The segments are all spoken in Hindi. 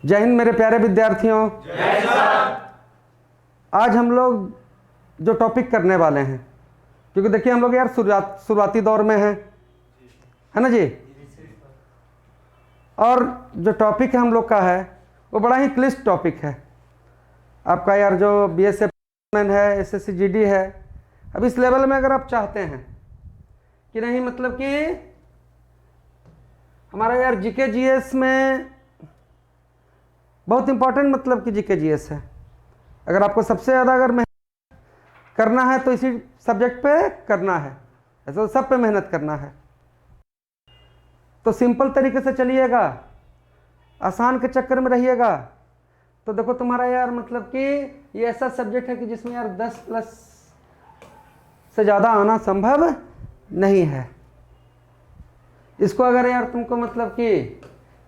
जय हिंद मेरे प्यारे विद्यार्थियों। आज हम लोग जो टॉपिक करने वाले हैं, क्योंकि देखिए हम लोग यार शुरुआती दौर में हैं, है ना जी। और जो टॉपिक हम लोग का है वो बड़ा ही क्लिष्ट टॉपिक है। आपका यार जो बीएसएफ है, एसएससी जीडी है, अब इस लेवल में अगर आप चाहते हैं कि नहीं, मतलब कि हमारा यार जीके जीएस में बहुत इंपॉर्टेंट, मतलब कि जीके जीएस है। अगर आपको सबसे ज़्यादा अगर मेहनत करना है तो इसी सब्जेक्ट पे करना है, ऐसा तो सब पे मेहनत करना है। तो सिंपल तरीके से चलिएगा, आसान के चक्कर में रहिएगा तो देखो तुम्हारा यार मतलब कि ये ऐसा सब्जेक्ट है कि जिसमें यार 10 प्लस से ज़्यादा आना संभव नहीं है। इसको अगर यार तुमको मतलब कि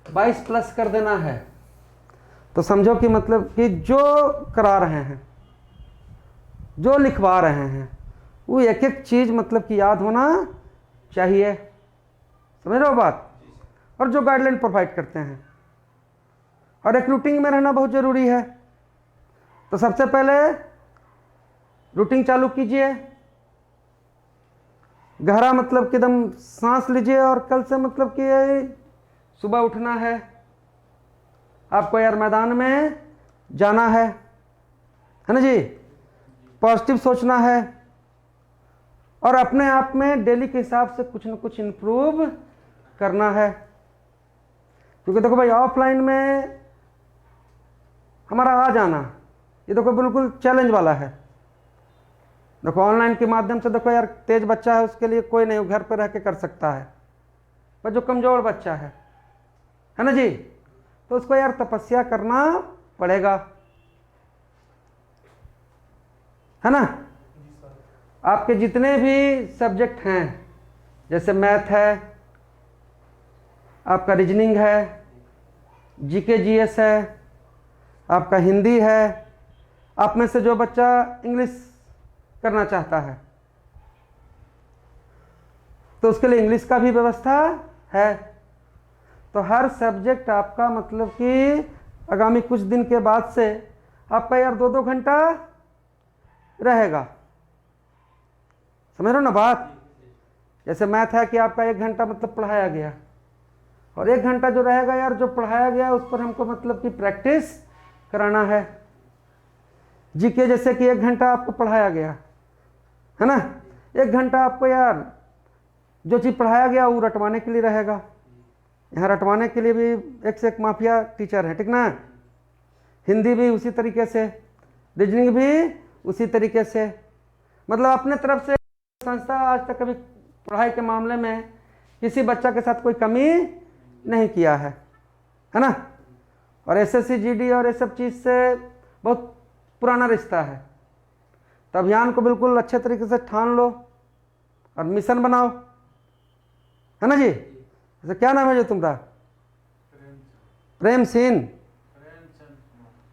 22 प्लस कर देना है तो समझो कि मतलब कि जो करा रहे हैं, जो लिखवा रहे हैं, वो एक एक चीज़ मतलब कि याद होना चाहिए। समझ रहे हो बात। और जो गाइडलाइन प्रोवाइड करते हैं, और रिक्रूटिंग में रहना बहुत ज़रूरी है। तो सबसे पहले रूटीन चालू कीजिए, गहरा मतलब कि एकदम सांस लीजिए, और कल से मतलब कि सुबह उठना है, आपको यार मैदान में जाना है ना जी। पॉजिटिव सोचना है और अपने आप में डेली के हिसाब से कुछ न कुछ इम्प्रूव करना है। क्योंकि देखो भाई, ऑफलाइन में हमारा आ जाना ये देखो बिल्कुल चैलेंज वाला है। देखो ऑनलाइन के माध्यम से देखो यार, तेज बच्चा है उसके लिए कोई नहीं, घर पर रह के कर सकता है। पर जो कमज़ोर बच्चा है ना जी, तो उसको यार तपस्या करना पड़ेगा, है ना। आपके जितने भी सब्जेक्ट हैं, जैसे मैथ है, आपका रीजनिंग है, जीके जीएस है, आपका हिंदी है, आप में से जो बच्चा इंग्लिश करना चाहता है तो उसके लिए इंग्लिश का भी व्यवस्था है। तो हर सब्जेक्ट आपका मतलब कि आगामी कुछ दिन के बाद से आपका यार 2-2 घंटा रहेगा। समझ रहे हो ना बात। जैसे मैथ है कि आपका 1 घंटा मतलब पढ़ाया गया, और 1 घंटा जो रहेगा यार जो पढ़ाया गया उस पर हमको मतलब कि प्रैक्टिस कराना है। जीके जैसे कि 1 घंटा आपको पढ़ाया गया है ना, 1 घंटा आपको यार जो चीज़ पढ़ाया गया वो रटवाने के लिए रहेगा। यहाँ रटवाने के लिए भी एक से एक माफिया टीचर है, ठीक ना। हिंदी भी उसी तरीके से, रीजनिंग भी उसी तरीके से। मतलब अपने तरफ से संस्था आज तक कभी पढ़ाई के मामले में किसी बच्चा के साथ कोई कमी नहीं किया है ना। और एसएससी जीडी और ये सब चीज़ से बहुत पुराना रिश्ता है। तो अभियान को बिल्कुल अच्छे तरीके से ठान लो और मिशन बनाओ, है ना जी। जैसे क्या नाम है जो तुम्हारा?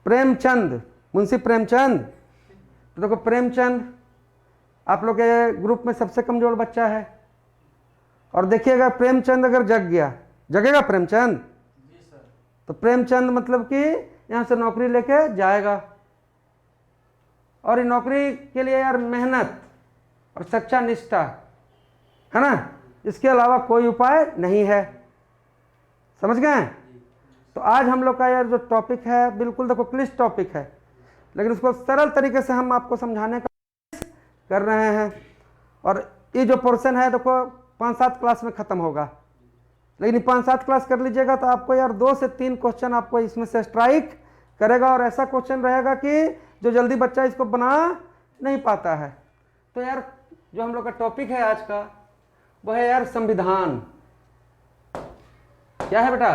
प्रेमचंद, मुंशी प्रेमचंद। तो देखो प्रेमचंद आप लोग के ग्रुप में सबसे कमजोर बच्चा है, और देखिएगा प्रेमचंद अगर जगेगा प्रेमचंद, तो प्रेमचंद मतलब कि यहाँ से नौकरी लेके जाएगा। और ये नौकरी के लिए यार मेहनत और सच्चा निष्ठा, है ना, इसके अलावा कोई उपाय नहीं है। समझ गए। तो आज हम लोग का यार जो टॉपिक है बिल्कुल देखो क्लिष्ट टॉपिक है, लेकिन उसको सरल तरीके से हम आपको समझाने का कोशिश कर रहे हैं। और ये जो पोर्शन है देखो 5-7 क्लास में ख़त्म होगा, लेकिन 5-7 क्लास कर लीजिएगा तो आपको यार 2 से 3 क्वेश्चन आपको इसमें से स्ट्राइक करेगा, और ऐसा क्वेश्चन रहेगा कि जो जल्दी बच्चा इसको बना नहीं पाता है। तो यार जो हम लोग का टॉपिक है आज का वो है यार संविधान। क्या है बेटा?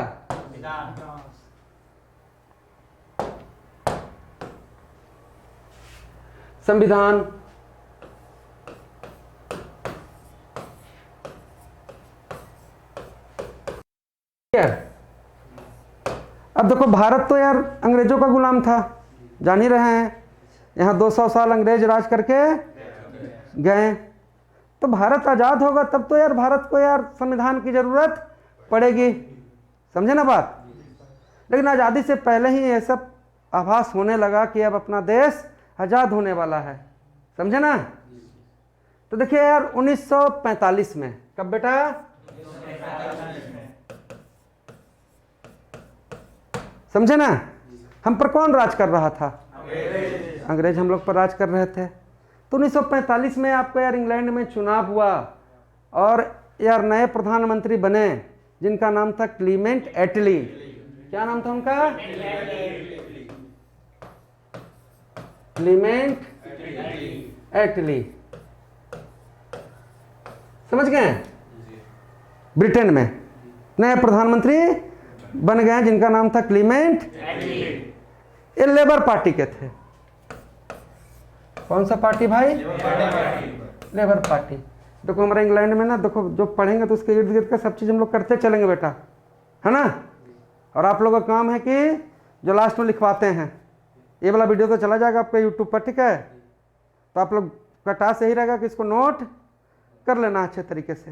संविधान। अब देखो भारत तो यार अंग्रेजों का गुलाम था, जान ही रहे हैं। यहाँ 200 साल अंग्रेज राज करके गए। तो भारत आज़ाद होगा तब तो यार भारत को यार संविधान की ज़रूरत पड़ेगी। समझे ना बात। लेकिन आज़ादी से पहले ही ये सब आभास होने लगा कि अब अपना देश आज़ाद होने वाला है, समझे ना। तो देखिए यार 1945 में, कब बेटा? समझे ना। हम पर कौन राज कर रहा था? अंग्रेज हम लोग पर राज कर रहे थे। तो 1945 में आपको यार इंग्लैंड में चुनाव हुआ और यार नए प्रधानमंत्री बने जिनका नाम था क्लीमेंट एटली। क्या नाम था उनका? क्लीमेंट एटली, समझ गए? ब्रिटेन में नए प्रधानमंत्री बन गए जिनका नाम था क्लीमेंट। ये लेबर पार्टी के थे। कौन सा पार्टी भाई? Labour party. देखो हमारे इंग्लैंड में ना, देखो जो पढ़ेंगे तो उसके इर्द गिर्द का सब चीज़ हम लोग करते चलेंगे बेटा, है ना। और आप लोगों का काम है कि जो लास्ट में लिखवाते हैं, ये वाला वीडियो तो चला जाएगा आपका यूट्यूब पर, ठीक है। तो आप लोग का टास्क यही रहेगा कि इसको नोट कर लेना अच्छे तरीके से।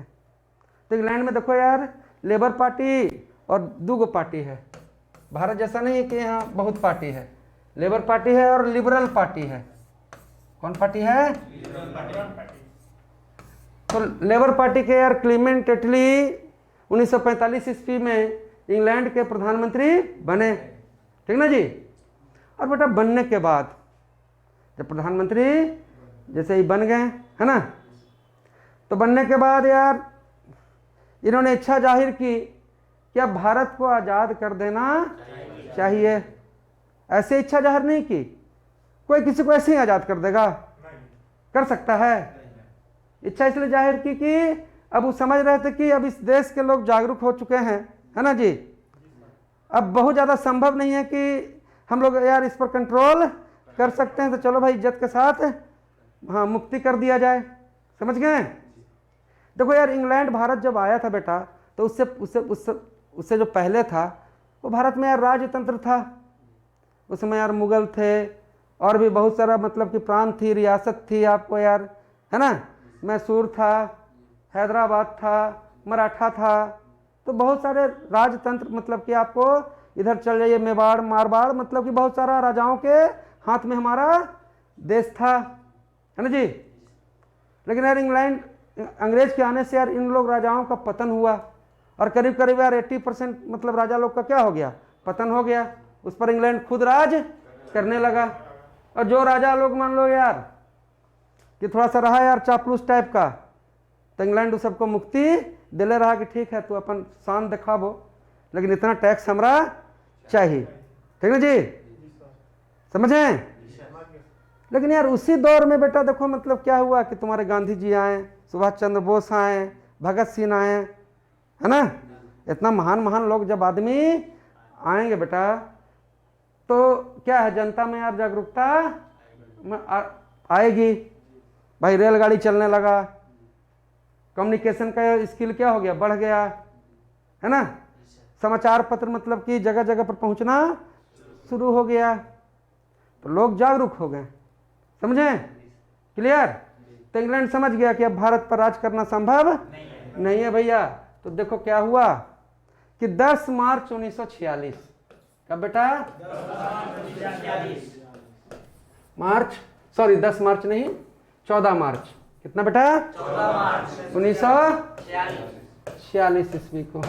तो इंग्लैंड में देखो यार लेबर पार्टी और दो पार्टी है। भारत जैसा नहीं है कि यहाँ बहुत पार्टी है। लेबर पार्टी है और लिबरल पार्टी है। कौन पार्टी है? तो लेबर पार्टी के यार क्लीमेंट एटली 1945 ईस्वी में इंग्लैंड के प्रधानमंत्री बने, ठीक ना जी। और बेटा बनने के बाद जब प्रधानमंत्री जैसे ही बन गए, है ना, तो बनने के बाद यार इन्होंने इच्छा जाहिर की कि अब भारत को आज़ाद कर देना चाहिए। ऐसे इच्छा जाहिर नहीं की, कोई किसी को ऐसे ही आज़ाद कर देगा? कर सकता है? इच्छा इसलिए जाहिर की कि अब वो समझ रहे थे कि अब इस देश के लोग जागरूक हो चुके हैं, है ना जी। अब बहुत ज़्यादा संभव नहीं है कि हम लोग यार इस पर कंट्रोल कर सकते हैं, तो चलो भाई इज्जत के साथ हाँ मुक्ति कर दिया जाए, समझ गए। देखो यार इंग्लैंड भारत जब आया था बेटा, तो उससे उससे उससे उससे जो पहले था वो भारत में यार राजतंत्र था। उसमें यार मुगल थे और भी बहुत सारा मतलब कि प्रांत थी, रियासत थी आपको यार, है ना। मैसूर था, हैदराबाद था, मराठा था, तो बहुत सारे राजतंत्र मतलब कि आपको इधर चल जाइए मेवाड़ मारवाड़, मतलब कि बहुत सारा राजाओं के हाथ में हमारा देश था, है ना जी। लेकिन यार इंग्लैंड अंग्रेज के आने से यार इन लोग राजाओं का पतन हुआ और करीब करीब यार 80% मतलब राजा लोग का क्या हो गया? पतन हो गया। उस पर इंग्लैंड खुद राज करने लगा। और जो राजा लोग मान लो यार कि थोड़ा सा रहा यार चापलूस टाइप का, तो इंग्लैंड उस सबको मुक्ति दिले रहा कि ठीक है तू अपन शान दिखाबो, लेकिन इतना टैक्स हमरा चाहिए, ठीक है जी, समझे। लेकिन यार उसी दौर में बेटा देखो मतलब क्या हुआ कि तुम्हारे गांधी जी आए, सुभाष चंद्र बोस आए, भगत सिंह आए, है ना। इतना महान महान लोग जब आदमी आएंगे बेटा, तो क्या है जनता में यार जागरूकता आएगी। भाई रेलगाड़ी चलने लगा, कम्युनिकेशन का स्किल क्या हो गया? बढ़ गया, है ना। समाचार पत्र मतलब कि जगह जगह पर पहुंचना शुरू हो गया, तो लोग जागरूक हो गए, समझे, क्लियर। तो इंग्लैंड समझ गया कि अब भारत पर राज करना संभव नहीं है भैया। तो देखो क्या हुआ कि 10 मार्च 1946, कब बेटा? 10 मार्च नहीं 14 मार्च, कितना बेटा? 1946 ईस्वी को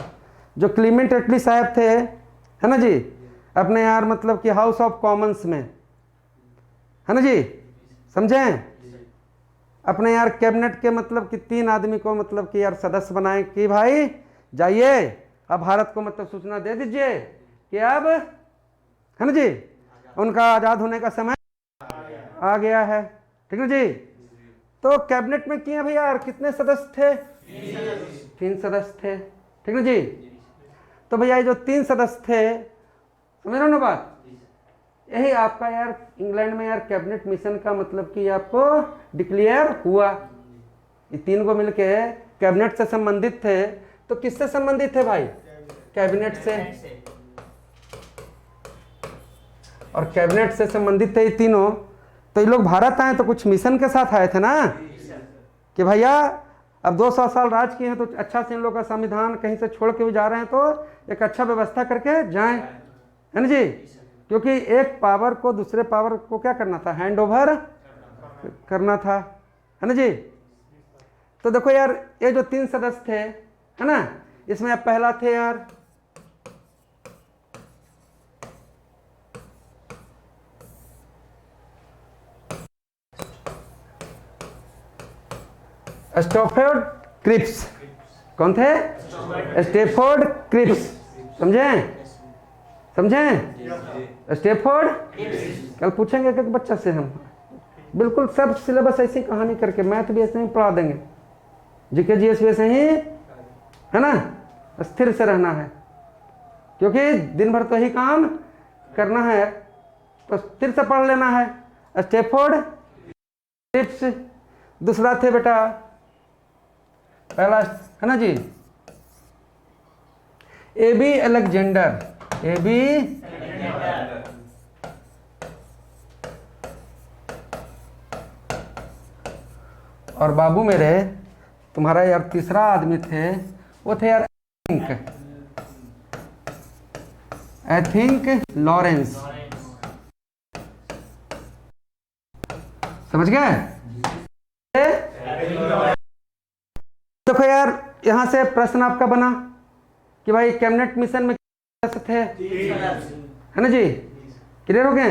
जो क्लीमेंट एटली साहब थे, है ना जी, अपने यार मतलब कि हाउस ऑफ कॉमन्स में, है ना जी, समझे, अपने यार कैबिनेट के मतलब कि 3 आदमी को मतलब कि यार सदस्य बनाए कि भाई जाइए अब भारत को मतलब सूचना दे दीजिए कि अब, है ना जी, उनका आज़ाद होने का समय आ गया है, ठीक है जी। तो कैबिनेट में किए भैया यार कितने सदस्य थे? 3 सदस्य थे, ठीक है जी। तो भैया ये जो 3 सदस्य थे, समझ रहे हो ना बात, यही आपका यार इंग्लैंड में यार कैबिनेट मिशन का मतलब कि आपको डिक्लेयर हुआ। ये 3 को मिलके कैबिनेट से संबंधित थे। तो किससे संबंधित थे भाई? कैबिनेट से। और कैबिनेट से संबंधित थे ये तीनों। तो ये लोग भारत आए तो कुछ मिशन के साथ आए थे ना, कि भैया अब 200 साल राज किए हैं तो अच्छा से इन लोग का संविधान कहीं से छोड़ के भी जा रहे हैं तो एक अच्छा व्यवस्था करके जाएं, है ना जी, क्योंकि एक पावर को दूसरे पावर को क्या करना था, हैंड ओवर करना था, है ना जी। तो देखो यार, ये जो 3 सदस्य थे, है ना, इसमें अब पहला थे यार स्टैफोर्ड क्रिप्स। कौन थे? Stafford Cripps. समझे? समझे? स्टैफोर्ड कल पूछेंगे एक बच्चा से हम, बिल्कुल सब सिलेबस ऐसी कहानी करके, मैथ भी ऐसे ही पढ़ा देंगे, जीके जीएस भी ऐसे ही, है ना। स्थिर से रहना है, क्योंकि दिन भर तो ही काम करना है, तो स्थिर से पढ़ लेना है। Stafford Cripps. दूसरा थे बेटा, पहला है ना जी, एबी अलेक्जेंडर। एबी और बाबू मेरे, तुम्हारा यार तीसरा आदमी थे, वो थे यार आई थिंक लॉरेंस। समझ गए? देखो यार, यहां से प्रश्न आपका बना कि भाई कैबिनेट मिशन में थे, है ना जी, क्लियर हो गए।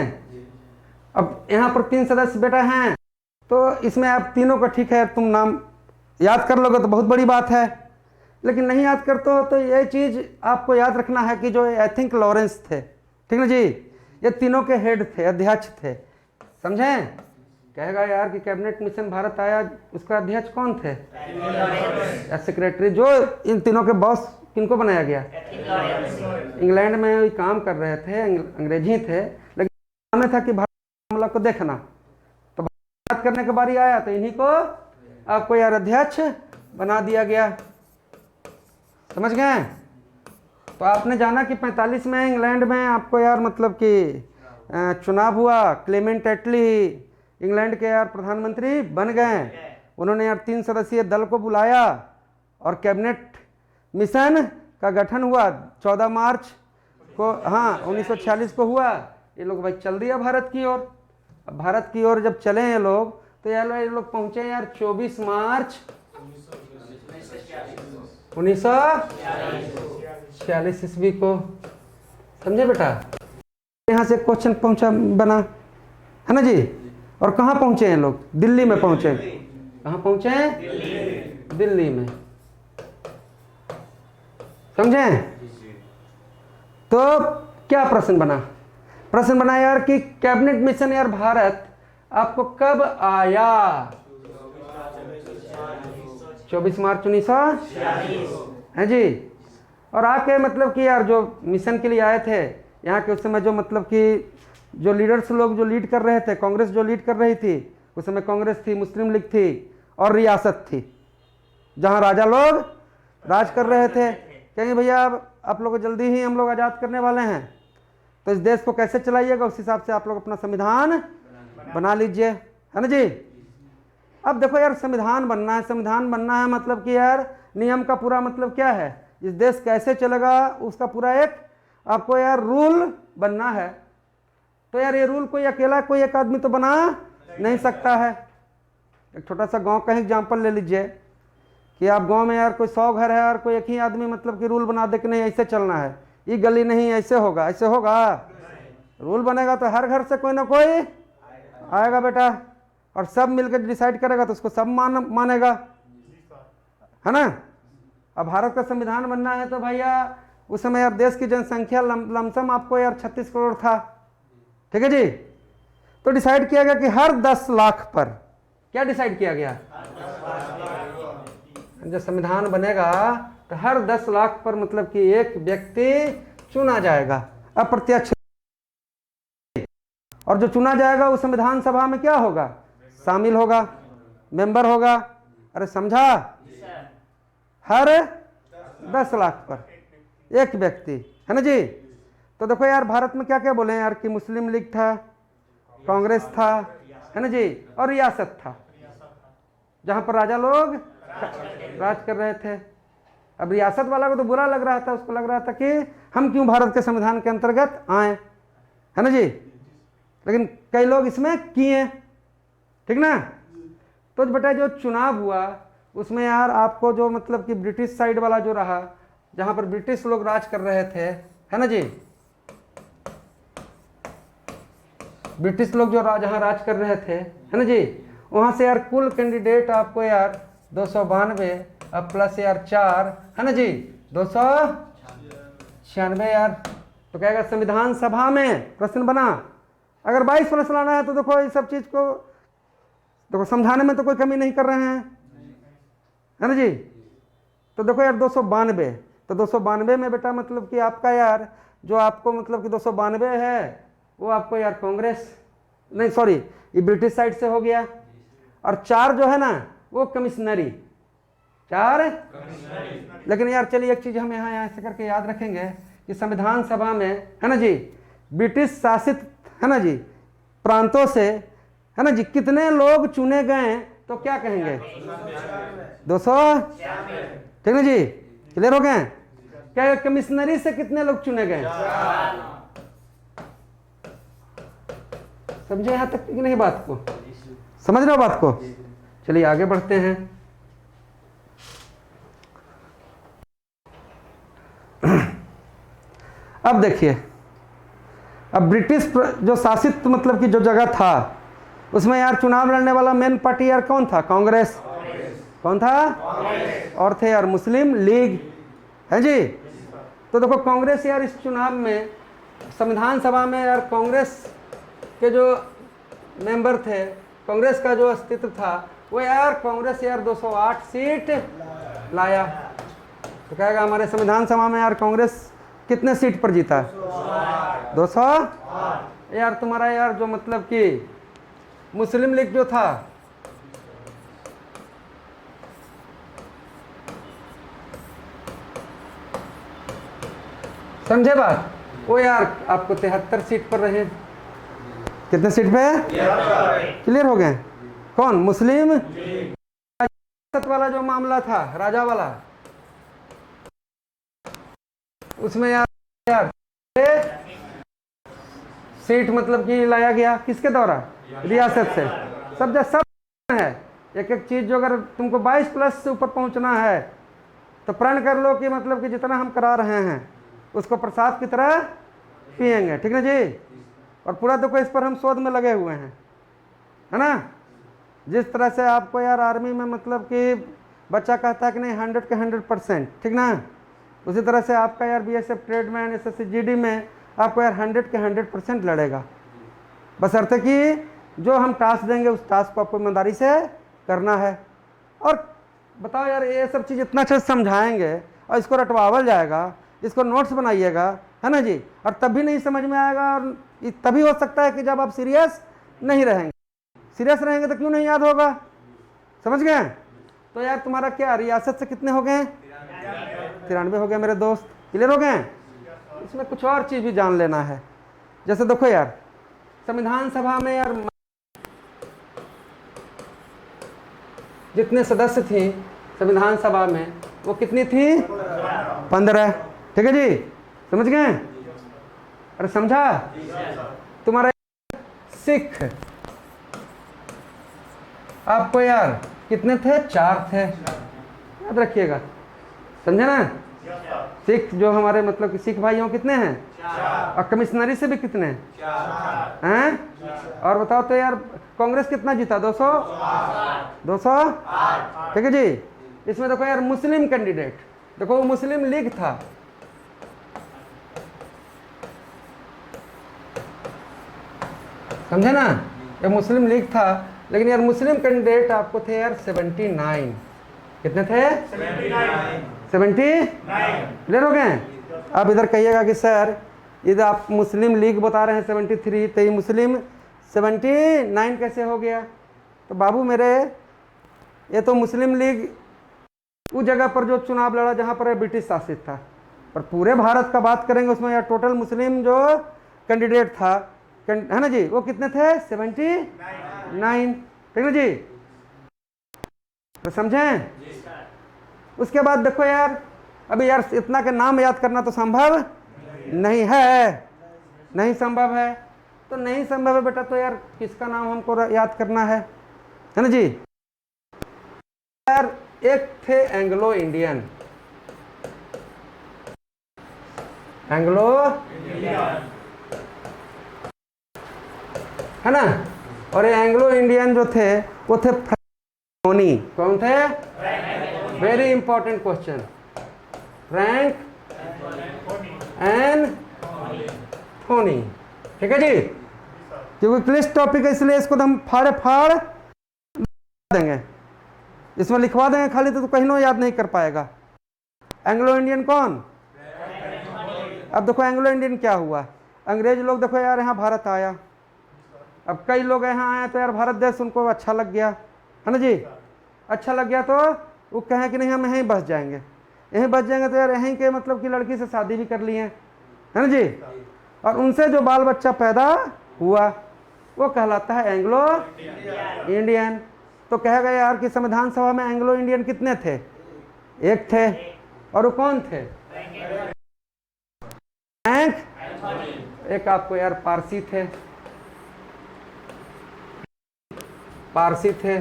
अब यहाँ पर 3 सदस्य बेटा हैं, तो इसमें आप तीनों का ठीक है, तुम नाम याद कर लोगे तो बहुत बड़ी बात है, लेकिन नहीं याद करते हो तो ये चीज़ आपको याद रखना है कि जो आई थिंक लॉरेंस थे, ठीक ना जी, ये तीनों के हेड थे, अध्यक्ष थे। समझें? कहेगा यार कि कैबिनेट मिशन भारत आया, उसका अध्यक्ष कौन थे? या सेक्रेटरी। जो इन तीनों के बॉस किनको बनाया गया? इंग्लैंड में काम कर रहे थे, अंग्रेजी थे, लेकिन में था कि भारत मामला को देखना, तो बात करने के बारी आया तो इन्हीं को आपको यार अध्यक्ष बना दिया गया। समझ गए? तो आपने जाना कि 45 में इंग्लैंड में आपको यार मतलब कि चुनाव हुआ, क्लेमेंट एटली इंग्लैंड के यार प्रधानमंत्री बन गए। उन्होंने यार 3 सदस्यीय दल को बुलाया और कैबिनेट मिशन का गठन हुआ 14 मार्च को, हाँ 1946 को हुआ। ये लोग भाई चल दिया भारत की ओर। अब भारत की ओर जब चले ये लोग, तो यार ये लोग पहुंचे यार 24 मार्च 1946 ईस्वी को। समझे बेटा? यहाँ से क्वेश्चन पहुंचा बना, है ना जी। और कहाँ पहुंचे हैं लोग? दिल्ली में पहुंचे। कहाँ पहुंचे हैं? दिल्ली में। समझे? तो क्या प्रश्न बना? प्रश्न बना यार कि कैबिनेट मिशन यार भारत आपको कब आया? 24 मार्च 1946 है जी। और आके मतलब कि यार जो मिशन के लिए आए थे, यहाँ के उस समय जो मतलब कि जो लीडर्स लोग जो लीड कर रहे थे, कांग्रेस जो लीड कर रही थी उस समय, कांग्रेस थी, मुस्लिम लीग थी और रियासत थी, जहाँ राजा लोग राज कर रहे थे। कहेंगे भैया अब आप लोग जल्दी ही हम लोग आज़ाद करने वाले हैं, तो इस देश को कैसे चलाइएगा, उस हिसाब से आप लोग अपना संविधान बना लीजिए, है ना जी। अब देखो यार, संविधान बनना है, संविधान बनना है मतलब कि यार नियम का पूरा मतलब क्या है, इस देश कैसे चलेगा उसका पूरा एक आपको यार रूल बनना है। तो यार ये रूल कोई अकेला कोई एक आदमी तो बना नहीं सकता है। एक छोटा सा गांव का एग्जांपल ले लीजिए कि आप गांव में यार कोई 100 घर है और कोई एक ही आदमी मतलब कि रूल बना दे कि नहीं ऐसे चलना है, ये गली नहीं ऐसे होगा, ऐसे होगा। रूल बनेगा तो हर घर से कोई ना कोई आएगा बेटा, और सब मिलकर डिसाइड करेगा तो उसको सब मानेगा, है ना। अब भारत का संविधान बनना है तो भैया उस समय यार देश की जनसंख्या लमसम आपको यार 36 करोड़ था, ठीक है जी। तो डिसाइड किया गया कि हर 10 लाख पर, क्या डिसाइड किया गया, जब संविधान बनेगा तो हर 10 लाख पर मतलब कि एक व्यक्ति चुना जाएगा अप्रत्यक्ष, और जो चुना जाएगा वो संविधान सभा में क्या होगा, शामिल होगा, मेंबर होगा। अरे समझा? हर 10 लाख पर एक व्यक्ति, है ना जी। तो देखो यार भारत में क्या क्या बोले यार कि मुस्लिम लीग था, कांग्रेस था, है ना जी, और रियासत था, जहां पर राजा लोग राज कर रहे थे। अब रियासत वाला को तो बुरा लग रहा था, उसको लग रहा था कि हम क्यों भारत के संविधान के अंतर्गत आए, है ना जी। लेकिन कई लोग इसमें किए, ठीक ना। तो बेटा जो चुनाव हुआ उसमें यार आपको जो मतलब कि ब्रिटिश साइड वाला जो रहा, जहां पर ब्रिटिश लोग राज कर रहे थे, है ना जी, ब्रिटिश लोग जो जहां राज कर रहे थे, है ना जी, वहां से यार कुल कैंडिडेट आपको यार 292 अब प्लस यार 4, है ना जी, 296 यार। तो कहेगा संविधान सभा में प्रश्न बना, अगर 22 प्रश्न लाना है तो देखो इस सब चीज को देखो समझाने में तो कोई कमी नहीं कर रहे हैं, है ना जी। तो देखो यार 292, तो 292 में बेटा मतलब कि आपका यार जो आपको मतलब कि 292 है वो आपको यार कांग्रेस नहीं सॉरी ये ब्रिटिश साइड से हो गया, और 4 जो है ना वो कमिश्नरी, 4 लेकिन यार चलिए एक चीज हम यहाँ ऐसे करके याद रखेंगे कि संविधान सभा में, है ना जी, ब्रिटिश शासित, है ना जी, प्रांतों से, है ना जी, कितने लोग चुने गए तो क्या कहेंगे 200, ठीक ना जी, क्लियर हो गए। क्या कमिश्नरी से कितने लोग चुने गए, समझे यहां तक कि नहीं, बात को समझ रहे हो बात को। चलिए आगे बढ़ते हैं। अब देखिए, अब ब्रिटिश जो शासित मतलब कि जो जगह था उसमें यार चुनाव लड़ने वाला मेन पार्टी यार कौन था, कांग्रेस। कौन था, और थे यार मुस्लिम लीग, है जी। तो देखो कांग्रेस यार इस चुनाव में संविधान सभा में यार कांग्रेस के जो मेंबर थे, कांग्रेस का जो अस्तित्व था वो यार कांग्रेस यार 208 सीट लाया। तो कहेगा हमारे संविधान सभा में यार कांग्रेस कितने सीट पर जीता, 200 यार। तुम्हारा यार जो मतलब कि मुस्लिम लीग जो था समझे बात, वो यार आपको 73 सीट पर रहे। कितने सीट पे, क्लियर हो गए। कौन, मुस्लिम वाला जो मामला था राजा वाला, उसमें यार सीट मतलब कि लाया गया किसके द्वारा, रियासत से। सब है एक एक चीज जो अगर तुमको 22 प्लस से ऊपर पहुंचना है तो प्रण कर लो कि मतलब कि जितना हम करा रहे हैं उसको प्रसाद की तरह पिएंगे, ठीक ना जी। और पूरा देखो इस पर हम शोध में लगे हुए हैं, है ना। जिस तरह से आपको यार आर्मी में मतलब कि बच्चा कहता है कि नहीं 100 के 100%, ठीक ना, उसी तरह से आपका यार बीएसएफ ट्रेडमैन एसएससी जीडी में आपको यार 100 के 100% लड़ेगा, बशर्ते कि जो हम टास्क देंगे उस टास्क को आपको ईमानदारी से करना है। और बताओ यार ये सब चीज़ इतना अच्छा समझाएंगे और इसको रटवावल जाएगा, इसको नोट्स बनाइएगा, है ना जी, और तब भी नहीं समझ में आएगा। और तभी हो सकता है कि जब आप सीरियस नहीं रहेंगे, सीरियस रहेंगे तो क्यों नहीं याद होगा, समझ गए। तो यार तुम्हारा क्या रियासत से कितने हो गए, 93 हो गए मेरे दोस्त, क्लियर हो गए। इसमें कुछ और चीज़ भी जान लेना है, जैसे देखो यार संविधान सभा में यार जितने सदस्य थी संविधान सभा में वो कितनी थी, 15, ठीक है जी, समझ गए। अरे समझा। तुम्हारा सिख आपको यार कितने थे, 4 थे, याद रखिएगा, समझे ना। सिख जो हमारे मतलब कि सिख भाइयों कितने हैं, और कमिश्नरी से भी कितने हैं। और बताओ तो यार कांग्रेस कितना जीता, 200, ठीक है जी। इसमें देखो यार मुस्लिम कैंडिडेट, देखो वो मुस्लिम लीग था, समझे ना, ये मुस्लिम लीग था। लेकिन यार मुस्लिम कैंडिडेट आपको थे यार 79, कितने थे, 79, क्लियर हो गए। आप इधर कहिएगा कि सर इधर आप मुस्लिम लीग बता रहे हैं 73, तो ये मुस्लिम 79 कैसे हो गया। तो बाबू मेरे ये तो मुस्लिम लीग उस जगह पर जो चुनाव लड़ा जहाँ पर ब्रिटिश शासित था, पर पूरे भारत का बात करेंगे उसमें यार टोटल मुस्लिम जो कैंडिडेट था, है ना जी, वो कितने थे, 79, ठीक ना जी, तो समझें। उसके बाद देखो यार अभी यार इतना के नाम याद करना तो संभव नहीं है, नहीं संभव है। तो नहीं संभव है बेटा, तो यार किसका नाम हमको याद करना है ना जी। यार एक थे एंग्लो इंडियन, एंग्लो है ना, और ये एंग्लो इंडियन जो थे वो थे फ्रैंक। कौन थे? Very important question, Frank and थोनी। ठीक है जी, क्योंकि क्लिष्ट टॉपिक है इसलिए इसको तो हम फाड़ फाड़ देंगे, इसमें लिखवा देंगे खाली, तो कहीं ना याद नहीं कर पाएगा। एंग्लो इंडियन कौन? अब देखो एंग्लो इंडियन क्या हुआ, अंग्रेज लोग देखो यार यहाँ भारत आया, अब कई लोग यहाँ आए तो यार भारत देश उनको अच्छा लग गया है ना जी, अच्छा लग गया तो वो कहें कि नहीं हम यहीं बस जाएंगे, यहीं बस जाएंगे तो यार यहीं के मतलब कि लड़की से शादी भी कर लिए है ना जी, और उनसे जो बाल बच्चा पैदा हुआ वो कहलाता है एंग्लो इंडियन। तो कहेगा यार कि संविधान सभा में एंग्लो इंडियन कितने थे? एक थे, और वो कौन थे? फ्रैंक, एक आपको यार पारसी थे, पारसी थे,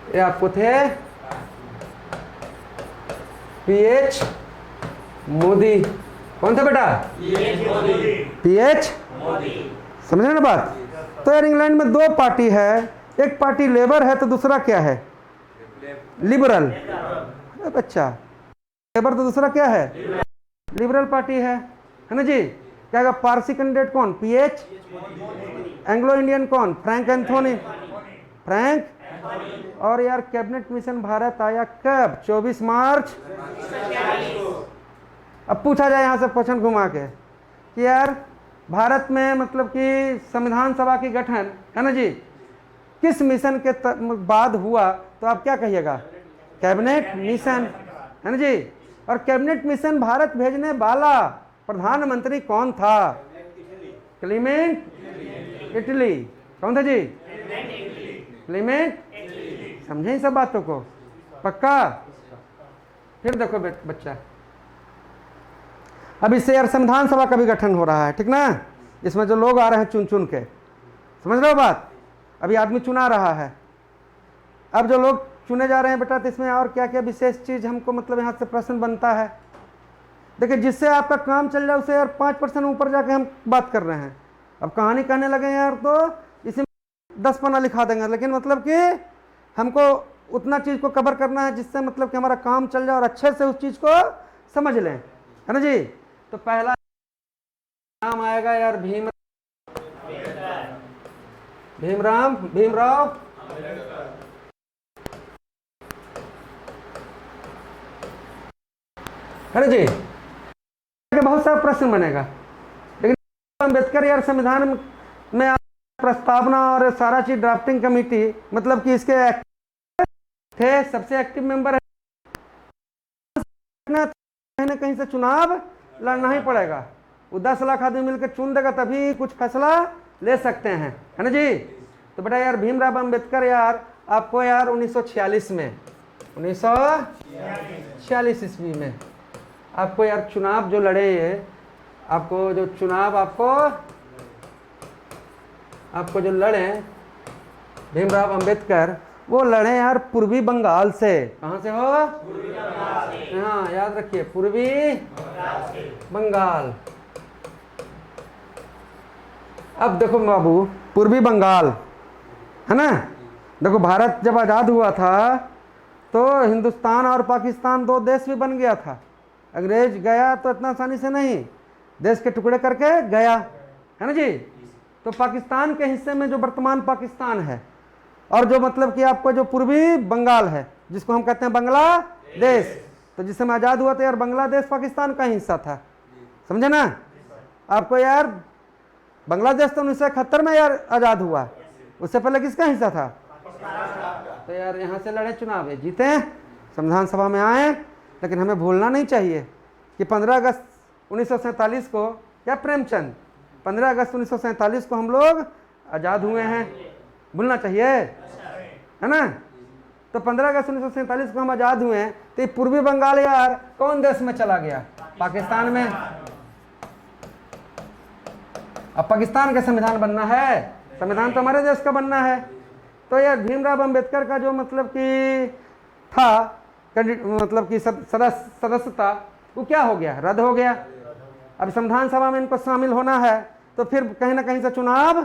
ये आपको थे पीएच मोदी। कौन था बेटा? पीएच मोदी। समझ रहे ना बात? तो यार इंग्लैंड में दो पार्टी है, एक पार्टी लेबर है तो दूसरा क्या है? लिबरल। अरे बच्चा, लेबर तो दूसरा क्या है? लिबरल पार्टी है ना जी। क्या कहा? पारसी कैंडिडेट कौन? पीएच। एंग्लो इंडियन कौन? Frank Anthony. फ्रैंक। और यार कैबिनेट मिशन भारत आया कब? 24 मार्च। अब पूछा जाए यहाँ से क्वेश्चन घुमा के कि यार भारत में मतलब कि संविधान सभा की गठन है ना जी किस मिशन के बाद हुआ, तो आप क्या कहिएगा? कैबिनेट मिशन है ना जी। और कैबिनेट मिशन भारत भेजने वाला प्रधानमंत्री कौन था? Clement Italy. कौन था जी? क्लीमेंट। समझे सब बातों को? पक्का? फिर देखो बच्चा, अब इससे यार संविधान सभा का भी गठन हो रहा है, ठीक ना। इसमें जो लोग आ रहे हैं चुन चुन के, समझ रहे हो बात? अभी आदमी चुना रहा है, अब जो लोग चुने जा रहे हैं बेटा, तो इसमें और क्या क्या विशेष चीज हमको मतलब यहाँ से प्रश्न बनता है। देखिए जिससे आपका काम चल जाए उसे यार 5% ऊपर जाके हम बात कर रहे हैं। अब कहानी कहने लगे यार तो इसमें 10 पन्ना लिखा देंगे, लेकिन मतलब कि हमको उतना चीज को कवर करना है जिससे मतलब कि हमारा काम चल जाए और अच्छे से उस चीज को समझ लें, है ना जी। तो पहला नाम आएगा यार भीमराव। है ना जी। बहुत सारा प्रश्न बनेगा, लेकिन अम्बेडकर यार संविधान में प्रस्तावना और सारा चीज ड्राफ्टिंग कमेटी मतलब कि इसके थे, सबसे एक्टिव मेंबर है। कहीं ना कहीं से चुनाव लड़ना ही पड़ेगा, वो 10 लाख आदमी मिलकर चुन देगा तभी कुछ फैसला ले सकते हैं, है ना जी। तो बेटा यार भीमराव अंबेडकर यार आपको यार 1946 में 1946 ईस्वी में आपको यार चुनाव जो लड़े, ये आपको जो चुनाव आपको जो लड़े भीमराव अंबेडकर, वो लड़े यार पूर्वी बंगाल से। कहां से हो? हाँ याद रखिए, पूर्वी बंगाल। अब देखो बाबू, पूर्वी बंगाल है ना। देखो भारत जब आज़ाद हुआ था तो हिंदुस्तान और पाकिस्तान दो देश भी बन गया था। अंग्रेज गया तो इतना आसानी से नहीं, देश के टुकड़े करके गया, है ना जी। तो पाकिस्तान के हिस्से में जो वर्तमान पाकिस्तान है और जो मतलब कि आपको जो पूर्वी बंगाल है जिसको हम कहते हैं बांग्लादेश, तो जिस समय आज़ाद हुआ था यार बांग्लादेश पाकिस्तान का हिस्सा था, समझे ना। आपको यार बांग्लादेश तो 1971 में यार आज़ाद हुआ, उससे पहले किसका हिस्सा था? तो यार यहाँ से लड़े चुनाव, जीते, संविधान सभा में आए। लेकिन हमें भूलना नहीं चाहिए कि 15 अगस्त 1947 को, क्या प्रेमचंद, 15 अगस्त 1947 को हम लोग आज़ाद हुए हैं, भूलना चाहिए, है ना। तो 15 अगस्त 1947 को हम आज़ाद हुए हैं, तो ये पूर्वी बंगाल यार कौन देश में चला गया? पाकिस्तान में। अब पाकिस्तान का संविधान बनना है, संविधान तो हमारे देश का बनना है। तो यार भीमराव अंबेडकर का जो मतलब कि था मतलब कि सदस्यता वो क्या हो गया, रद्द हो गया। अब संविधान सभा में इनको शामिल होना है तो फिर कहीं ना कहीं से चुनाव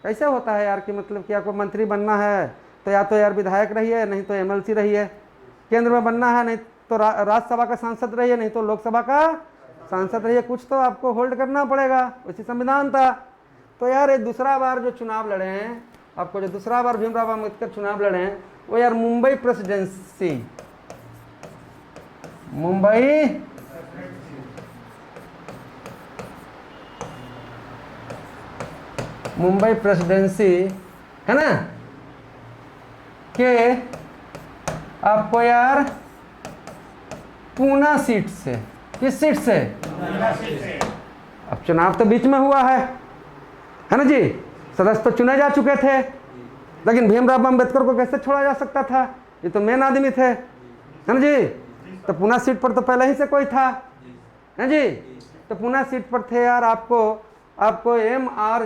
कैसे होता है यार कि मतलब कि आपको मंत्री बनना है तो या तो यार विधायक रहिए, नहीं तो एमएलसी रहिए, केंद्र में बनना है नहीं तो राज्यसभा का सांसद रहिए, नहीं तो लोकसभा का सांसद रहिए, कुछ तो आपको होल्ड करना पड़ेगा। उसी संविधान था। तो यार ये दूसरा बार जो चुनाव लड़े हैं, आपको जो दूसरा बार भीमराव अम्बेडकर चुनाव लड़े हैं वो यार मुंबई प्रेसिडेंसी, मुंबई प्रेसिडेंसी है ना के आपको यार पूना सीट से, किस सीट से? अब चुनाव तो बीच में हुआ है ना जी, सदस्य तो चुने जा चुके थे, लेकिन भीमराव अम्बेडकर को कैसे छोड़ा जा सकता था? ये तो मेन आदमी थे, है ना जी। तो पूना सीट पर तो पहले ही से कोई था, है जी। तो पूना सीट पर थे यार आपको M.R.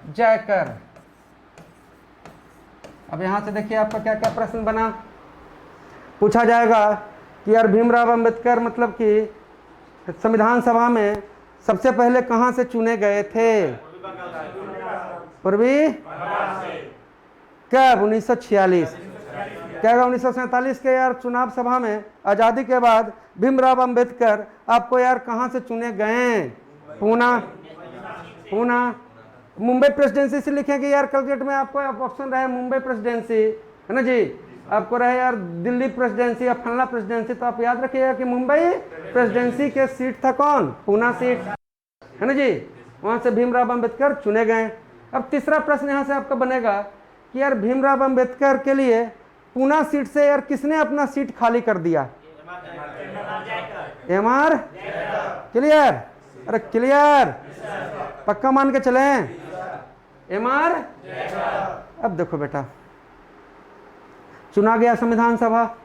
जयकर। अब यहां से देखिए आपका क्या क्या प्रश्न बना, पूछा जाएगा कि यार भीमराव अंबेडकर मतलब कि संविधान सभा में सबसे पहले कहां से चुने गए थे? पूर्वी कब? 1946। क्या 1947 के यार चुनाव सभा में आज़ादी के बाद भीमराव अंबेडकर आपको यार कहां से चुने गए? पूना। मुंबई प्रेसिडेंसी से लिखेंगे यार, कैलकुलेट में आपको ऑप्शन रहे मुंबई प्रेसिडेंसी, है ना जी। आपको रहे यार दिल्ली प्रेसिडेंसी या फलना प्रेसिडेंसी, तो आप याद रखिएगा कि मुंबई प्रेसिडेंसी के सीट था कौन? पूना सीट, है ना जी। वहां से भीमराव अंबेडकर चुने गए। अब तीसरा प्रश्न यहां से आपका बनेगा कि यार भीमराव अंबेडकर के लिए पूना सीट से यार किसने अपना सीट खाली कर दिया? M.R. क्लियर? अरे क्लियर, पक्का मान के चलें। M.R. अब देखो बेटा, चुना गया संविधान सभा,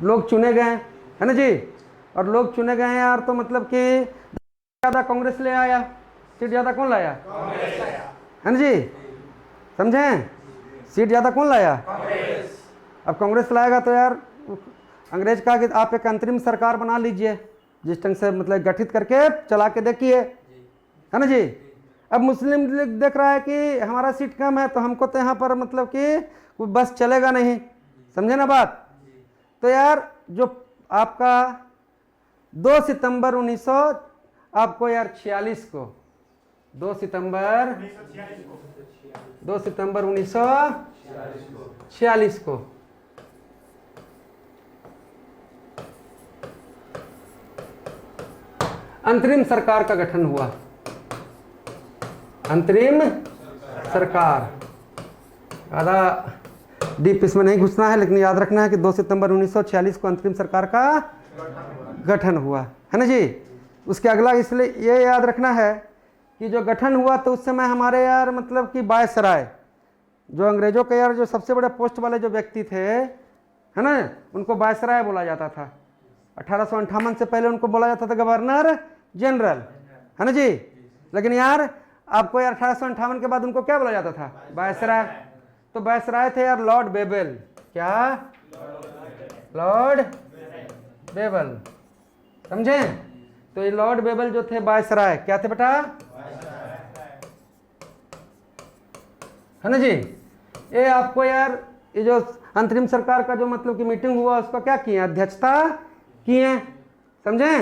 लोग चुने गए, है ना जी। और लोग चुने गए यार, तो मतलब कि ज्यादा कांग्रेस ले आया, सीट ज्यादा कौन लाया? है ना जी, समझें? सीट ज्यादा कौन लाया? अब कांग्रेस लाएगा तो यार अंग्रेज कहा कि आप एक अंतरिम सरकार बना लीजिए, जिस ढंग से मतलब गठित करके चला के देखिए, है ना जी। अब मुस्लिम लीग देख रहा है कि हमारा सीट कम है, तो हमको तो यहाँ पर मतलब कि बस चलेगा नहीं, समझे ना बात। तो यार जो आपका 2 सितंबर 1946 को 2 सितंबर 1946 को अंतरिम सरकार का गठन हुआ। अंतरिम सरकार, ज़्यादा डीप इसमें नहीं घुसना है, लेकिन याद रखना है कि 2 सितंबर 1946 को अंतरिम सरकार का गठन हुआ, है ना जी। उसके अगला इसलिए ये याद रखना है कि जो गठन हुआ तो उस समय हमारे यार मतलब कि वायसराय, जो अंग्रेजों के यार जो सबसे बड़े पोस्ट वाले जो व्यक्ति थे, है ना, उनको वायसराय बोला जाता था। 1858 से पहले उनको बोला जाता था गवर्नर जनरल, है ना जी। लेकिन यार आपको यार 1858 के बाद उनको क्या बोला जाता था? वायसराय। तो वायसराय थे यार लॉर्ड बेबल। क्या? लॉर्ड बेबल, समझे? तो ये लॉर्ड बेबल जो थे वायसराय, क्या थे बेटा? है ना जी। ये आपको यार ये जो अंतरिम सरकार का जो मतलब कि मीटिंग हुआ उसका क्या किए? अध्यक्षता किए, समझे?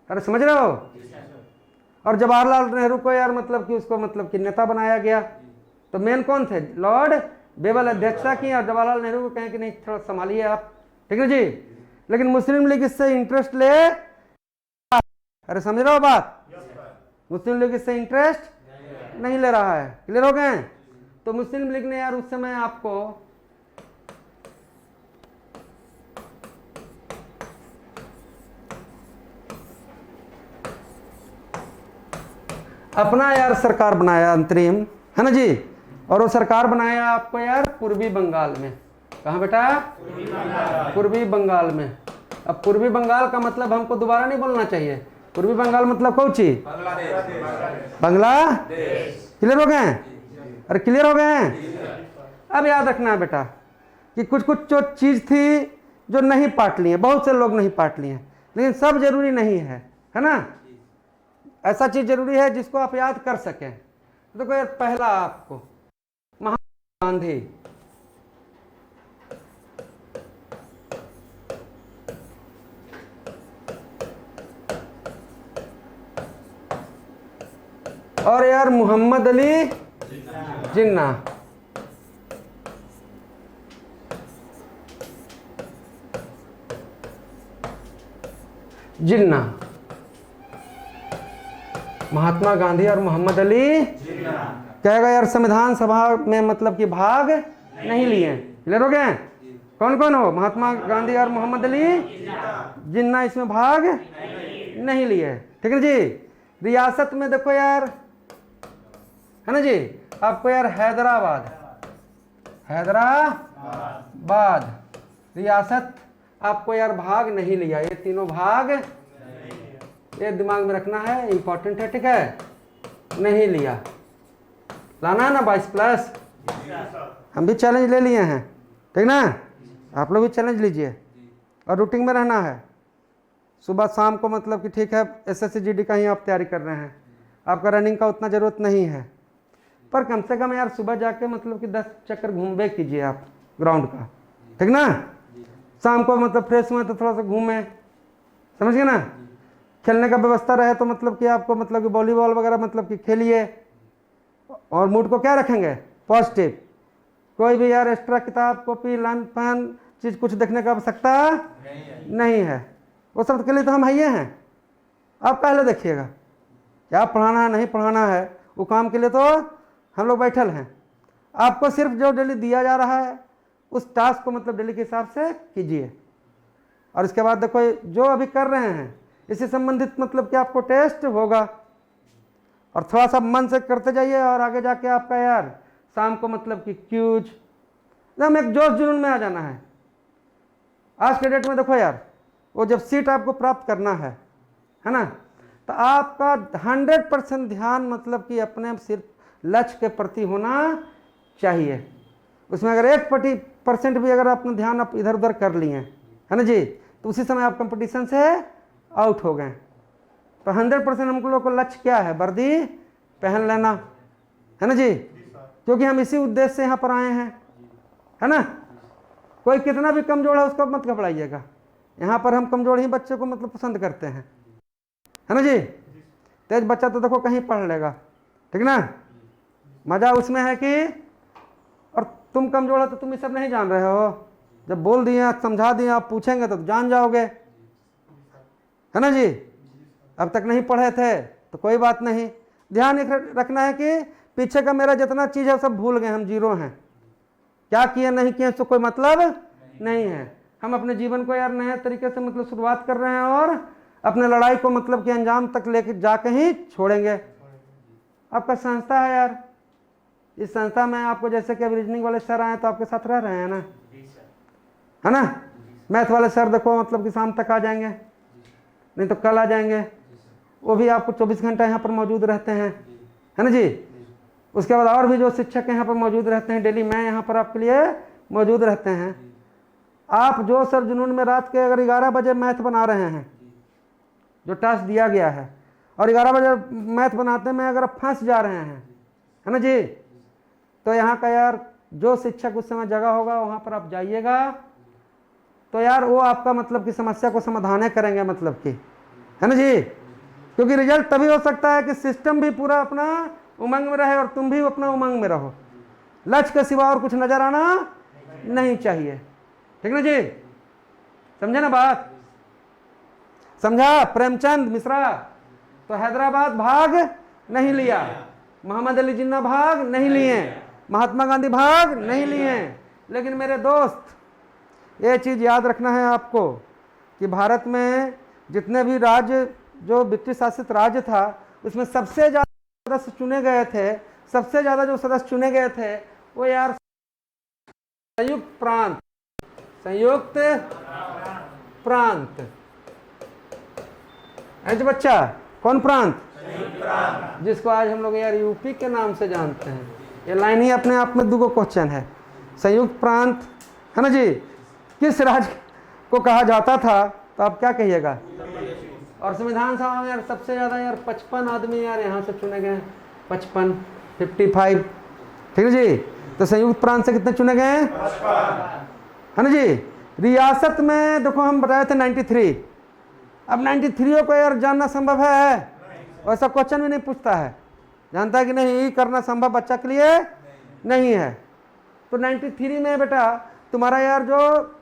अरे समझ रहे हो? और जवाहरलाल नेहरू को यार मतलब कि उसको मतलब कि नेता बनाया गया। तो मेन कौन थे? लॉर्ड बेबल अध्यक्षता की, और जवाहरलाल नेहरू को कहें कि नहीं थोड़ा संभालिए आप, ठीक है जी। लेकिन मुस्लिम लीग इससे इंटरेस्ट ले, अरे समझ रहे हो बात? मुस्लिम लीग इससे इंटरेस्ट नहीं ले रहा है। क्लियर हो गए? तो मुस्लिम लीग ने यार उस समय आपको अपना यार सरकार बनाया अंतरिम, है ना जी। और वो सरकार बनाया आपको यार पूर्वी बंगाल में, कहाँ बेटा? पूर्वी बंगाल में। अब पूर्वी बंगाल का मतलब हमको दोबारा नहीं बोलना चाहिए। पूर्वी बंगाल मतलब कौन सी? बांग्लादेश। क्लियर हो गए हैं? अरे क्लियर हो गए हैं? अब याद रखना है बेटा कि कुछ कुछ जो चीज़ थी जो नहीं पाट ली है, बहुत से लोग नहीं पाट लिए हैं, लेकिन सब जरूरी नहीं है ना। ऐसा चीज़ जरूरी है जिसको आप याद कर सकें। देखो यार, पहला आपको महात्मा गांधी, और यार मोहम्मद अली जिन्ना। जिन्ना, महात्मा गांधी और मोहम्मद अली जिन्ना। कहेगा यार संविधान सभा में मतलब कि भाग नहीं लिए। क्लियर हो गए? कौन कौन हो? महात्मा गांधी और मोहम्मद अली जिन्ना इसमें भाग नहीं लिए। ठीक है जी। रियासत में देखो यार, है ना जी, आपको यार हैदराबाद रियासत आपको यार भाग नहीं लिया। ये तीनों भाग, ये दिमाग में रखना है, इंपॉर्टेंट है। ठीक है, नहीं लिया। लाना है ना 22+। हम भी चैलेंज ले लिए हैं, ठीक ना? आप लोग भी चैलेंज लीजिए और रूटीन में रहना है। सुबह शाम को मतलब कि ठीक है, SSC GD का ही आप तैयारी कर रहे हैं, आपका रनिंग का उतना ज़रूरत नहीं है, पर कम से कम यार सुबह जाके मतलब कि 10 चक्कर घूम कीजिए आप ग्राउंड का, ठीक ना? शाम को मतलब फ्रेश हुए तो थोड़ा सा घूमें, समझ गए ना? खेलने का व्यवस्था रहे तो मतलब कि आपको मतलब कि वॉलीबॉल वगैरह मतलब कि खेलिए, और मूड को क्या रखेंगे? पॉजिटिव। कोई भी यार एक्स्ट्रा किताब कॉपी लाइन पेन चीज़ कुछ देखने का आवश्यकता नहीं है। वो सब के लिए तो हम है हैं। आप पहले देखिएगा क्या पढ़ाना है नहीं पढ़ाना है, वो काम के लिए तो हम लोग बैठल हैं। आपको सिर्फ जो डेली दिया जा रहा है उस टास्क को मतलब डेली के हिसाब से कीजिए, और इसके बाद देखो जो अभी कर रहे हैं इससे संबंधित मतलब कि आपको टेस्ट होगा, और थोड़ा सा मन से करते जाइए, और आगे जाके आपका यार शाम को मतलब कि क्यूज एकदम एक जोश जुनून में आ जाना है। आज के डेट में देखो यार, वो जब सीट आपको प्राप्त करना है ना, तो आपका 100% ध्यान मतलब कि अपने सिर्फ लक्ष्य के प्रति होना चाहिए। उसमें अगर 1% भी अगर अपना ध्यान आप इधर उधर कर लिए है ना जी, तो उसी समय आप कंपटीशन से आउट हो गए। तो 100% हम लोग को लक्ष्य क्या है? वर्दी पहन लेना, है ना जी, क्योंकि हम इसी उद्देश्य से यहाँ पर आए हैं, है ना? कोई कितना भी कमजोर है उसको मत घबराइएगा, यहाँ पर हम कमजोर ही बच्चे को मतलब पसंद करते हैं, है ना जी? तेज बच्चा तो देखो कहीं पढ़ लेगा, ठीक ना? मजा उसमें है कि, और तुम कमजोर हो तो तुम ये सब नहीं जान रहे हो, जब बोल दिए समझा दिए आप पूछेंगे तो जान जाओगे, है ना जी? अब तक नहीं पढ़े थे तो कोई बात नहीं, ध्यान रखना है कि पीछे का मेरा जितना चीज़ है सब भूल गए, हम जीरो हैं, क्या किए नहीं किए तो कोई मतलब नहीं है। हम अपने जीवन को यार नए तरीके से मतलब शुरुआत कर रहे हैं, और अपने लड़ाई को मतलब कि अंजाम तक लेके जाके ही छोड़ेंगे। आपका संस्था है यार, इस संस्था में आपको जैसे कि अब रीजनिंग वाले सर आए तो आपके साथ रह रहे हैं ना, है ना? मैथ वाले सर देखो मतलब कि शाम तक आ जाएंगे, नहीं तो कल आ जाएंगे, वो भी आपको 24 घंटा यहाँ पर मौजूद रहते हैं, है ना जी? उसके बाद और भी जो शिक्षक यहाँ पर मौजूद रहते हैं डेली, मैं यहाँ पर आपके लिए मौजूद रहते हैं। आप जो सर जुनून में रात के अगर 11 बजे मैथ बना रहे हैं, जो टास्क दिया गया है, और 11 बजे मैथ बनाते में अगर आप फंस जा रहे हैं, है ना जी, तो यहाँ का यार जो शिक्षक उस समय जगह होगा वहाँ पर आप जाइएगा, तो यार वो आपका मतलब कि समस्या को समाधान करेंगे मतलब कि, है ना जी? क्योंकि रिजल्ट तभी हो सकता है कि सिस्टम भी पूरा अपना उमंग में रहे और तुम भी अपना उमंग में रहो। लक्ष्य के सिवा और कुछ नजर आना नहीं चाहिए, ठीक ना जी? समझे ना बात? समझा? प्रेमचंद मिश्रा तो हैदराबाद भाग नहीं लिया, मोहम्मद अली जिन्ना भाग नहीं लिए, महात्मा गांधी भाग नहीं लिए, लेकिन मेरे दोस्त ये चीज़ याद रखना है आपको कि भारत में जितने भी राज्य जो ब्रिटिश शासित राज्य था उसमें सबसे ज़्यादा सदस्य चुने गए थे, सबसे ज़्यादा जो सदस्य चुने गए थे वो यार संयुक्त प्रांत संयुक्त प्रांत। ऐसे बच्चा, कौन प्रांत? जिसको आज हम लोग यार यूपी के नाम से जानते हैं। ये लाइन ही अपने आप में दो क्वेश्चन है। संयुक्त प्रांत है ना जी, किस राज्य को कहा जाता था? तो आप क्या कहिएगा? और संविधान सभा में यार सबसे ज़्यादा यार 55 आदमी यार यहाँ से चुने गए, 55, 55, ठीक है जी। तो संयुक्त प्रांत से कितने चुने गए हैं? है ना जी। रियासत में देखो हम बताए थे 93। अब 93 को यार जानना संभव है? ऐसा क्वेश्चन भी नहीं पूछता है, जानता है कि नहीं करना संभव बच्चा के लिए नहीं है। तो 93 में बेटा तुम्हारा यार जो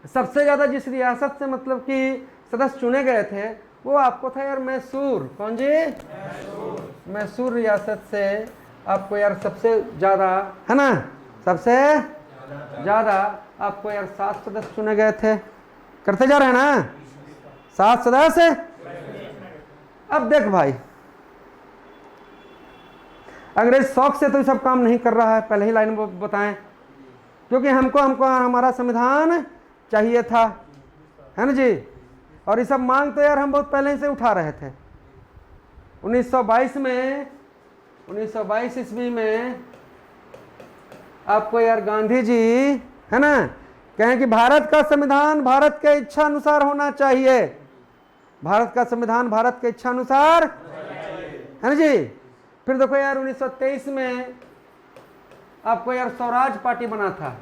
सबसे ज़्यादा जिस रियासत से मतलब कि सदस्य चुने गए थे वो आपको था यार मैसूर। कौन जी? मैसूर रियासत से आपको यार सबसे ज़्यादा, है ना, सबसे ज़्यादा आपको यार 7 सदस्य चुने गए थे। करते जा रहे हैं ना 7 सदस्य। अब देख भाई, अंग्रेज शौक से तो ये सब काम नहीं कर रहा है, पहले ही लाइन में बताएं, क्योंकि हमको हमारा संविधान चाहिए था, है ना जी। और ये सब मांग तो यार हम बहुत पहले से उठा रहे थे। 1922 ईस्वी में आपको यार गांधी जी, है ना, कहें कि भारत का संविधान भारत के इच्छा अनुसार होना चाहिए। भारत का संविधान भारत के इच्छा अनुसार, है ना जी। फिर देखो यार 1923 में आपको यार स्वराज पार्टी बना था।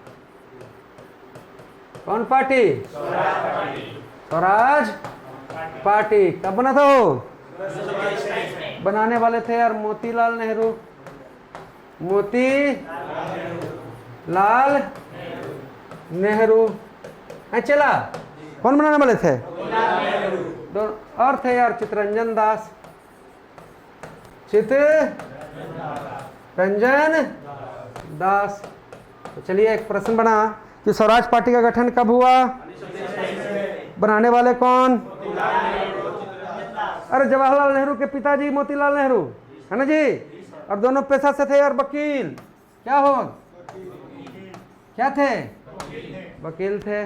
कौन पार्टी? स्वराज पार्टी। कब बना था वो? बनाने वाले थे यार मोतीलाल नेहरू। मोतीलाल नेहरू। चला, कौन बनाने वाले थे? और थे यार चित्तरंजन दास। चित्तरंजन दास। तो चलिए एक प्रश्न बना कि स्वराज पार्टी का गठन कब हुआ? बनाने वाले कौन? अरे जवाहरलाल नेहरू के पिताजी मोतीलाल नेहरू, है ना जी। और दोनों पेशा से थे यार वकील। क्या हो? क्या थे? वकील थे,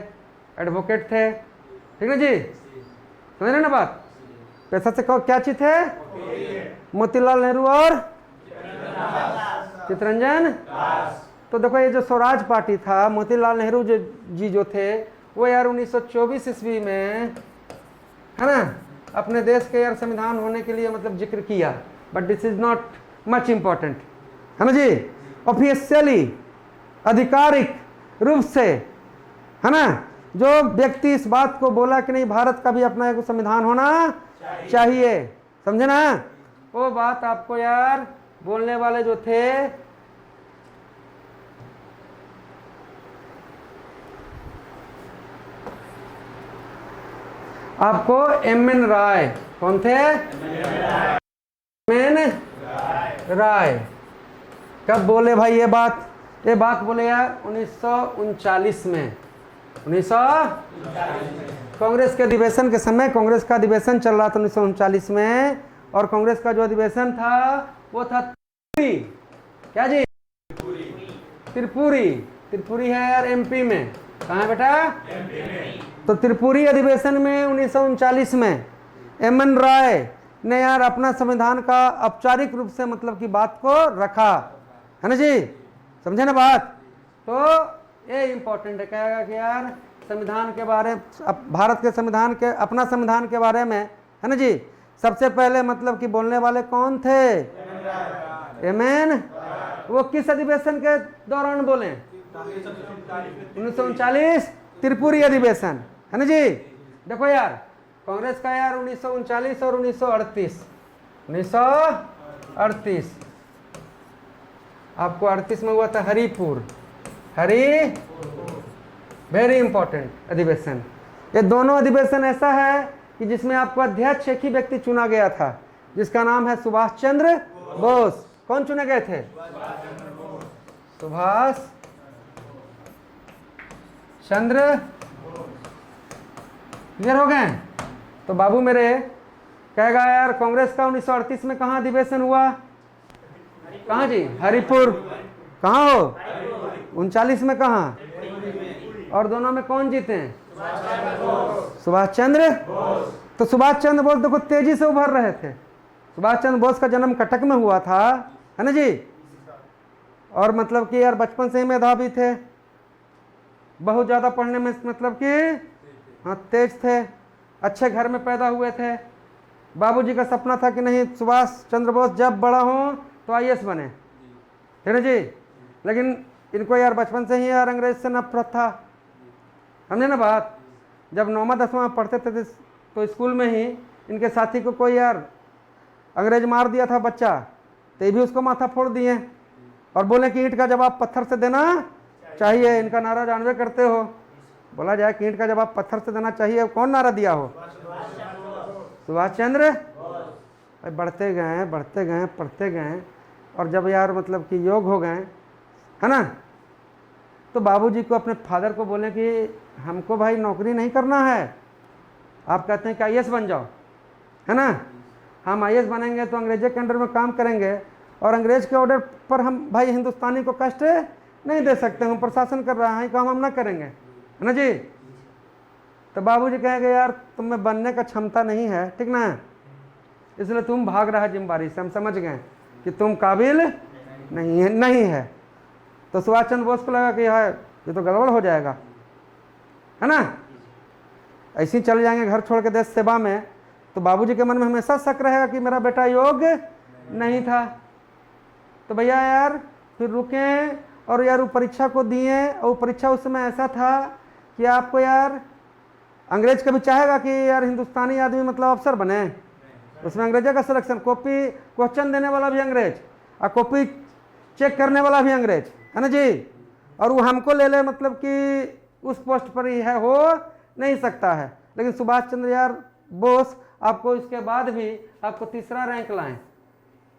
एडवोकेट थे, ठीक है जी। समझ रहे ना बात? पेशा से क्या चीज थे? मोतीलाल नेहरू और चित्तरंजन। तो देखो ये जो स्वराज पार्टी था, मोतीलाल नेहरू जो थे वो यार 1924 ईस्वी में, है ना, अपने देश के यार संविधान होने के लिए मतलब जिक्र किया। But this is not much important, है ना जी। ऑफिशियली आधिकारिक रूप से, है ना, जो व्यक्ति इस बात को बोला कि नहीं भारत का भी अपना एक संविधान होना चाहिए, समझे ना, वो बात आपको यार बोलने वाले जो थे आपको एम.एन. राय। कौन थे? एम.एन. राय। कब बोले भाई ये बात? ये बात बोले यार 1939 में। 1939 कांग्रेस के अधिवेशन के समय, कांग्रेस का अधिवेशन चल रहा था 1939 में। और कांग्रेस का जो अधिवेशन था वो था त्रिपुरी। क्या जी? त्रिपुरी। त्रिपुरी है यार एमपी में। कहाँ है बेटा? एमपी में। तो त्रिपुरी अधिवेशन में 1939 में एम.एन. राय ने यार अपना संविधान का औपचारिक रूप से मतलब की बात को रखा, है ना जी। समझे ना बात? तो ये इंपॉर्टेंट है, कहेगा कि यार संविधान के बारे, भारत के संविधान के, अपना संविधान के बारे में, है ना जी, सबसे पहले मतलब कि बोलने वाले कौन थे? एम.एन. वो किस अधिवेशन के दौरान बोले? 1939 त्रिपुरी अधिवेशन, है ना जी। देखो यार कांग्रेस का यार 1939 और 1938 आपको 38 में हुआ था हरिपुर। वेरी इंपॉर्टेंट अधिवेशन। ये दोनों अधिवेशन ऐसा है कि जिसमें आपको अध्यक्ष एक ही व्यक्ति चुना गया था, जिसका नाम है सुभाष चंद्र बोस। कौन चुने गए थे? सुभाष चंद्र। क्लियर हो गए? तो बाबू मेरे कहेगा यार कांग्रेस का 1938 में कहाँ अधिवेशन हुआ? कहाँ जी? हरिपुर। कहाँ हो? 39 में कहाँ? और दोनों में कौन जीते हैं? सुभाष चंद्र। तो सुभाष चंद्र बोस देखो तेजी से उभर रहे थे। सुभाष चंद्र बोस का जन्म कटक में हुआ था, है ना जी। और मतलब कि यार बचपन से ही मेधावी थे, बहुत ज़्यादा पढ़ने में मतलब कि हाँ तेज थे, अच्छे घर में पैदा हुए थे। बाबूजी का सपना था कि नहीं सुभाष चंद्र बोस जब बड़ा हों तो आईएएस बने, है ना जी। लेकिन इनको यार बचपन से ही यार अंग्रेज से नफरत था, समझे ना बात। जब 9वां 10वां पढ़ते थे तो स्कूल में ही इनके साथी को कोई यार अंग्रेज मार दिया था बच्चा, तो ये भी उसको माथा फोड़ दिए और बोले कि ईंट का जवाब पत्थर से देना चाहिए। इनका नारा जानवे करते हो, बोला जाए कि ईंट का जवाब पत्थर से देना चाहिए, कौन नारा दिया हो? सुभाष चंद्र। बढ़ते गए बढ़ते गए पढ़ते गए और जब यार मतलब कि योग हो गए, है ना, तो बाबूजी को अपने फादर को बोले कि हमको भाई नौकरी नहीं करना है, आप कहते हैं कि आईएएस बन जाओ, है ना। हम आईएएस बनेंगे तो अंग्रेजों के अंडर में काम करेंगे और अंग्रेज के ऑर्डर पर हम भाई हिंदुस्तानी को कष्ट नहीं दे सकते, हम प्रशासन कर रहे हैं, काम हम ना करेंगे, है ना जी। तो बाबूजी कहेंगे यार तुम में बनने का क्षमता नहीं है, ठीक ना, इसलिए तुम भाग रहा है जिम्मेदारी से, हम समझ गए कि तुम काबिल नहीं है। तो सुभाष चंद्र बोस को लगा कि यार ये तो गड़बड़ हो जाएगा, है ना, ऐसे ही चले जाएंगे घर छोड़ के देश सेवा में। तो बाबूजी के मन में हमेशा शक रहेगा कि मेरा बेटा योग्य नहीं था। तो भैया यार फिर रुके और यार वो परीक्षा को दिए, और वो परीक्षा उस समय ऐसा था कि आपको यार अंग्रेज कभी चाहेगा कि यार हिंदुस्तानी आदमी मतलब अफसर बने, उसमें अंग्रेजों का सिलेक्शन, कॉपी क्वेश्चन देने वाला भी अंग्रेज और कॉपी चेक करने वाला भी अंग्रेज, है ना जी। और वो हमको ले ले मतलब कि उस पोस्ट पर ही है, हो नहीं सकता है। लेकिन सुभाष चंद्र यार बोस आपको इसके बाद भी आपको तीसरा रैंक लाएं,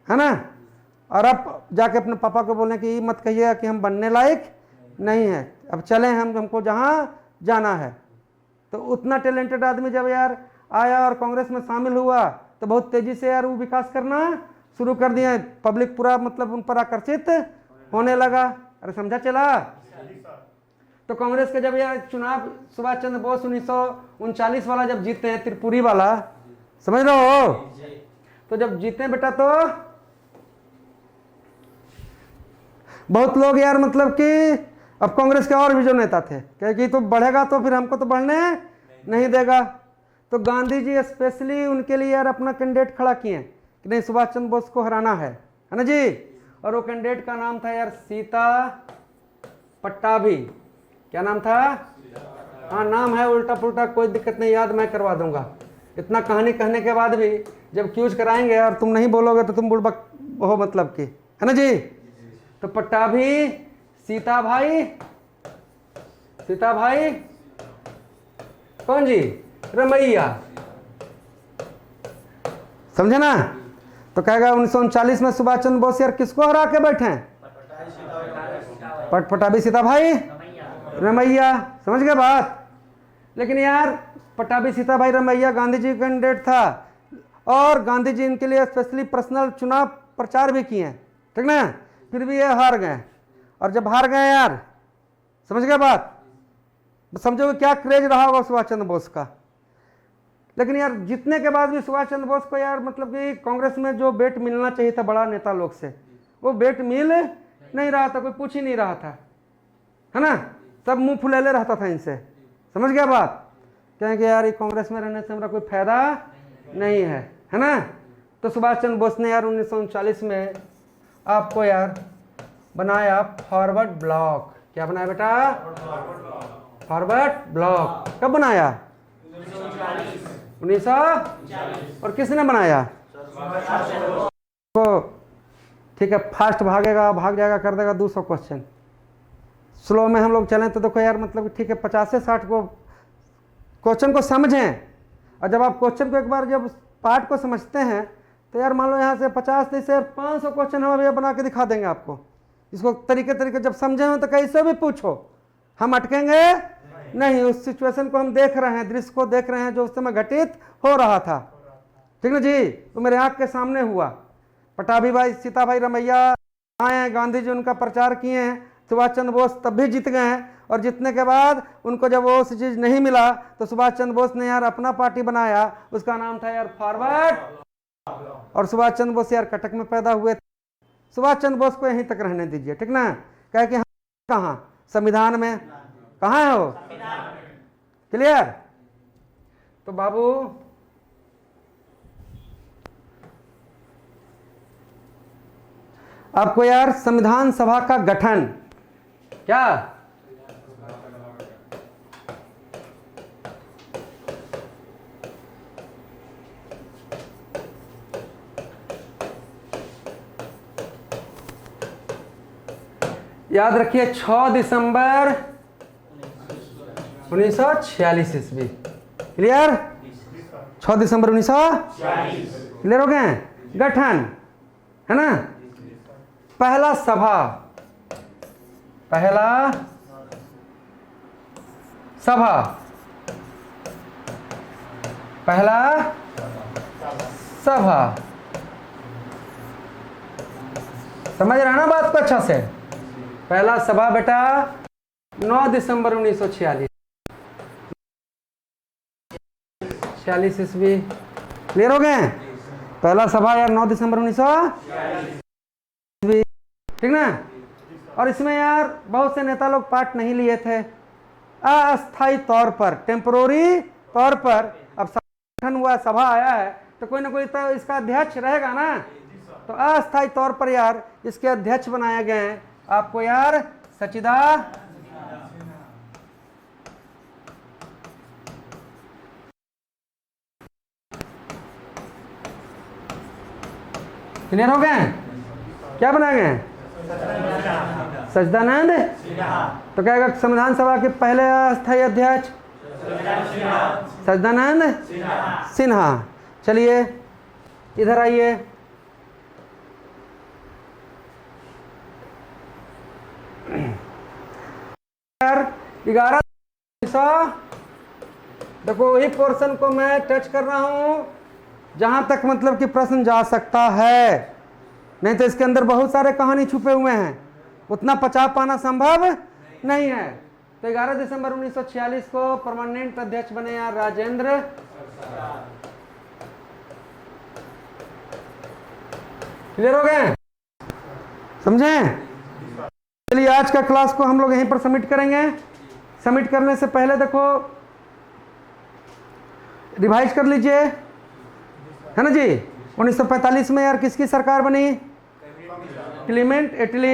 है ना। और अब जाके अपने पापा को बोलें कि मत कहिएगा कि हम बनने लायक नहीं है, अब चलें हमको जहाँ जाना है। तो उतना टैलेंटेड आदमी जब यार आया और कांग्रेस में शामिल हुआ तो बहुत तेजी से यार वो विकास करना शुरू कर दिया, पब्लिक पूरा मतलब उन पर आकर्षित होने लगा। अरे समझा चला। तो कांग्रेस के जब यार चुनाव सुभाष चंद्र बोस 1939 वाला जब जीते हैं, त्रिपुरी वाला, समझ रहे हो, तो जब जीते बेटा तो बहुत लोग यार मतलब कि अब कांग्रेस के और भी जो नेता थे क्योंकि तो बढ़ेगा तो फिर हमको तो बढ़ने नहीं देगा। तो गांधी जी स्पेशली उनके लिए यार अपना कैंडिडेट खड़ा किए कि नहीं सुभाष चंद्र बोस को हराना है ना जी। और वो कैंडिडेट का नाम था यार सीता पट्टाभी। क्या नाम था? हाँ नाम है उल्टा पुल्टा, कोई दिक्कत नहीं, याद मैं करवा दूंगा। इतना कहानी कहने के बाद भी जब क्यूज कराएंगे और तुम नहीं बोलोगे तो तुम बुड़बक हो मतलब की, है ना जी। तो पट्टाभी, सीता भाई कौन जी? रमैया, समझे ना। तो कहेगा 1939 में सुभाष चंद्र बोस यार किसको हरा के बैठे हैं? पट्टाभी, सीता भाई, रमैया, समझ गए बात। लेकिन यार पट्टाभी, सीता भाई, रमैया गांधी जी का कैंडिडेट था और गांधी जी इनके लिए स्पेशली पर्सनल चुनाव प्रचार भी किए, ठीक ना। फिर भी ये हार गए। और जब हार गए यार, समझ गए बात, समझो क्या क्रेज रहा होगा सुभाष चंद्र बोस का। लेकिन यार जीतने के बाद भी सुभाष चंद्र बोस को यार मतलब कि कांग्रेस में जो बेट मिलना चाहिए था बड़ा नेता लोग से, वो बेट मिल नहीं रहा था, कोई पूछ ही नहीं रहा था, है ना। सब मुंह फुलेले रहता था इनसे, समझ गया बात। कहेंगे यार ये कांग्रेस में रहने से हमारा कोई फायदा नहीं है ना। तो सुभाष चंद्र बोस ने यार 1939 में आपको यार बनाया फॉरवर्ड ब्लॉक। क्या बनाया बेटा? Forward block. कब बनाया? 1940। और किसने बनाया? तो ठीक है, फास्ट भागेगा, भाग जाएगा, कर देगा 200 क्वेश्चन। स्लो में हम लोग चलें तो देखो यार मतलब ठीक है 50 से 60 को क्वेश्चन को समझें। और जब आप क्वेश्चन को एक बार जब पार्ट को समझते हैं तो यार मान लो यहाँ से 50 से 500 क्वेश्चन हम अभी बना के दिखा देंगे आपको। इसको तरीके जब समझे हो तो कैसे भी पूछो, हम अटकेंगे नहीं। उस सिचुएशन को हम देख रहे हैं, दृश्य को देख रहे हैं जो उस समय घटित हो रहा था, ठीक ना जी। तो मेरे आँख के सामने हुआ। पट्टाभी भाई, सीता भाई, रमैया आए हैं, गांधी जी उनका प्रचार किए हैं, सुभाष चंद्र बोस तब भी जीत गए हैं। और जीतने के बाद उनको जब वो चीज़ नहीं मिला तो सुभाष चंद्र बोस ने यार अपना पार्टी बनाया, उसका नाम था यार फॉरवर्ड। और सुभाष चंद्र बोस यार कटक में पैदा हुए थे। सुभाष चंद्र बोस को यहीं तक रहने दीजिए, ठीक ना। कहे कि हम कहाँ, संविधान में कहाँ है वो, क्लियर। तो बाबू आपको यार संविधान सभा का गठन क्या, याद रखिए 6 दिसंबर 1946 ईस्वी, क्लियर। 6 दिसंबर 1946 क्लियर हो गए। गठन है ना, पहला सभा, पहला सभा, पहला सभा, समझ रहे ना बात को अच्छा से। पहला सभा बेटा 9 दिसंबर 1946 ईस्वी, क्लियर हो गए। पहला सभा यार 9 दिसंबर 1946, ठीक ना। और इसमें यार बहुत से नेता लोग पार्ट नहीं लिए थे, अस्थायी तौर पर, टेम्पोररी तौर पर। अब संगठन हुआ, सभा आया है तो कोई ना कोई तो इसका अध्यक्ष रहेगा ना, तो अस्थायी तौर पर यार इसके अध्यक्ष बनाए गए हैं आपको यार सचिदानंद, क्लियर हो गए। क्या बनाए गए, सचिदानंद। तो कहेगा संविधान सभा के पहले अस्थायी अध्यक्ष सचिदानंद सिन्हा। चलिए इधर आइए, यार 11 देखो वही पोर्शन को मैं टच कर रहा हूं जहां तक मतलब कि प्रश्न जा सकता है, नहीं तो इसके अंदर बहुत सारे कहानी छुपे हुए हैं, उतना पचा पाना संभव नहीं है। तो 11 दिसंबर 1946 को परमानेंट अध्यक्ष बने यार राजेंद्र, क्लियर हो गए, समझे। चलिए आज का क्लास को हम लोग यहीं पर सबमिट करेंगे। सबमिट करने से पहले देखो रिवाइज कर लीजिए, है ना जी। 1945 में यार किसकी सरकार बनी, क्लीमेंट एटली,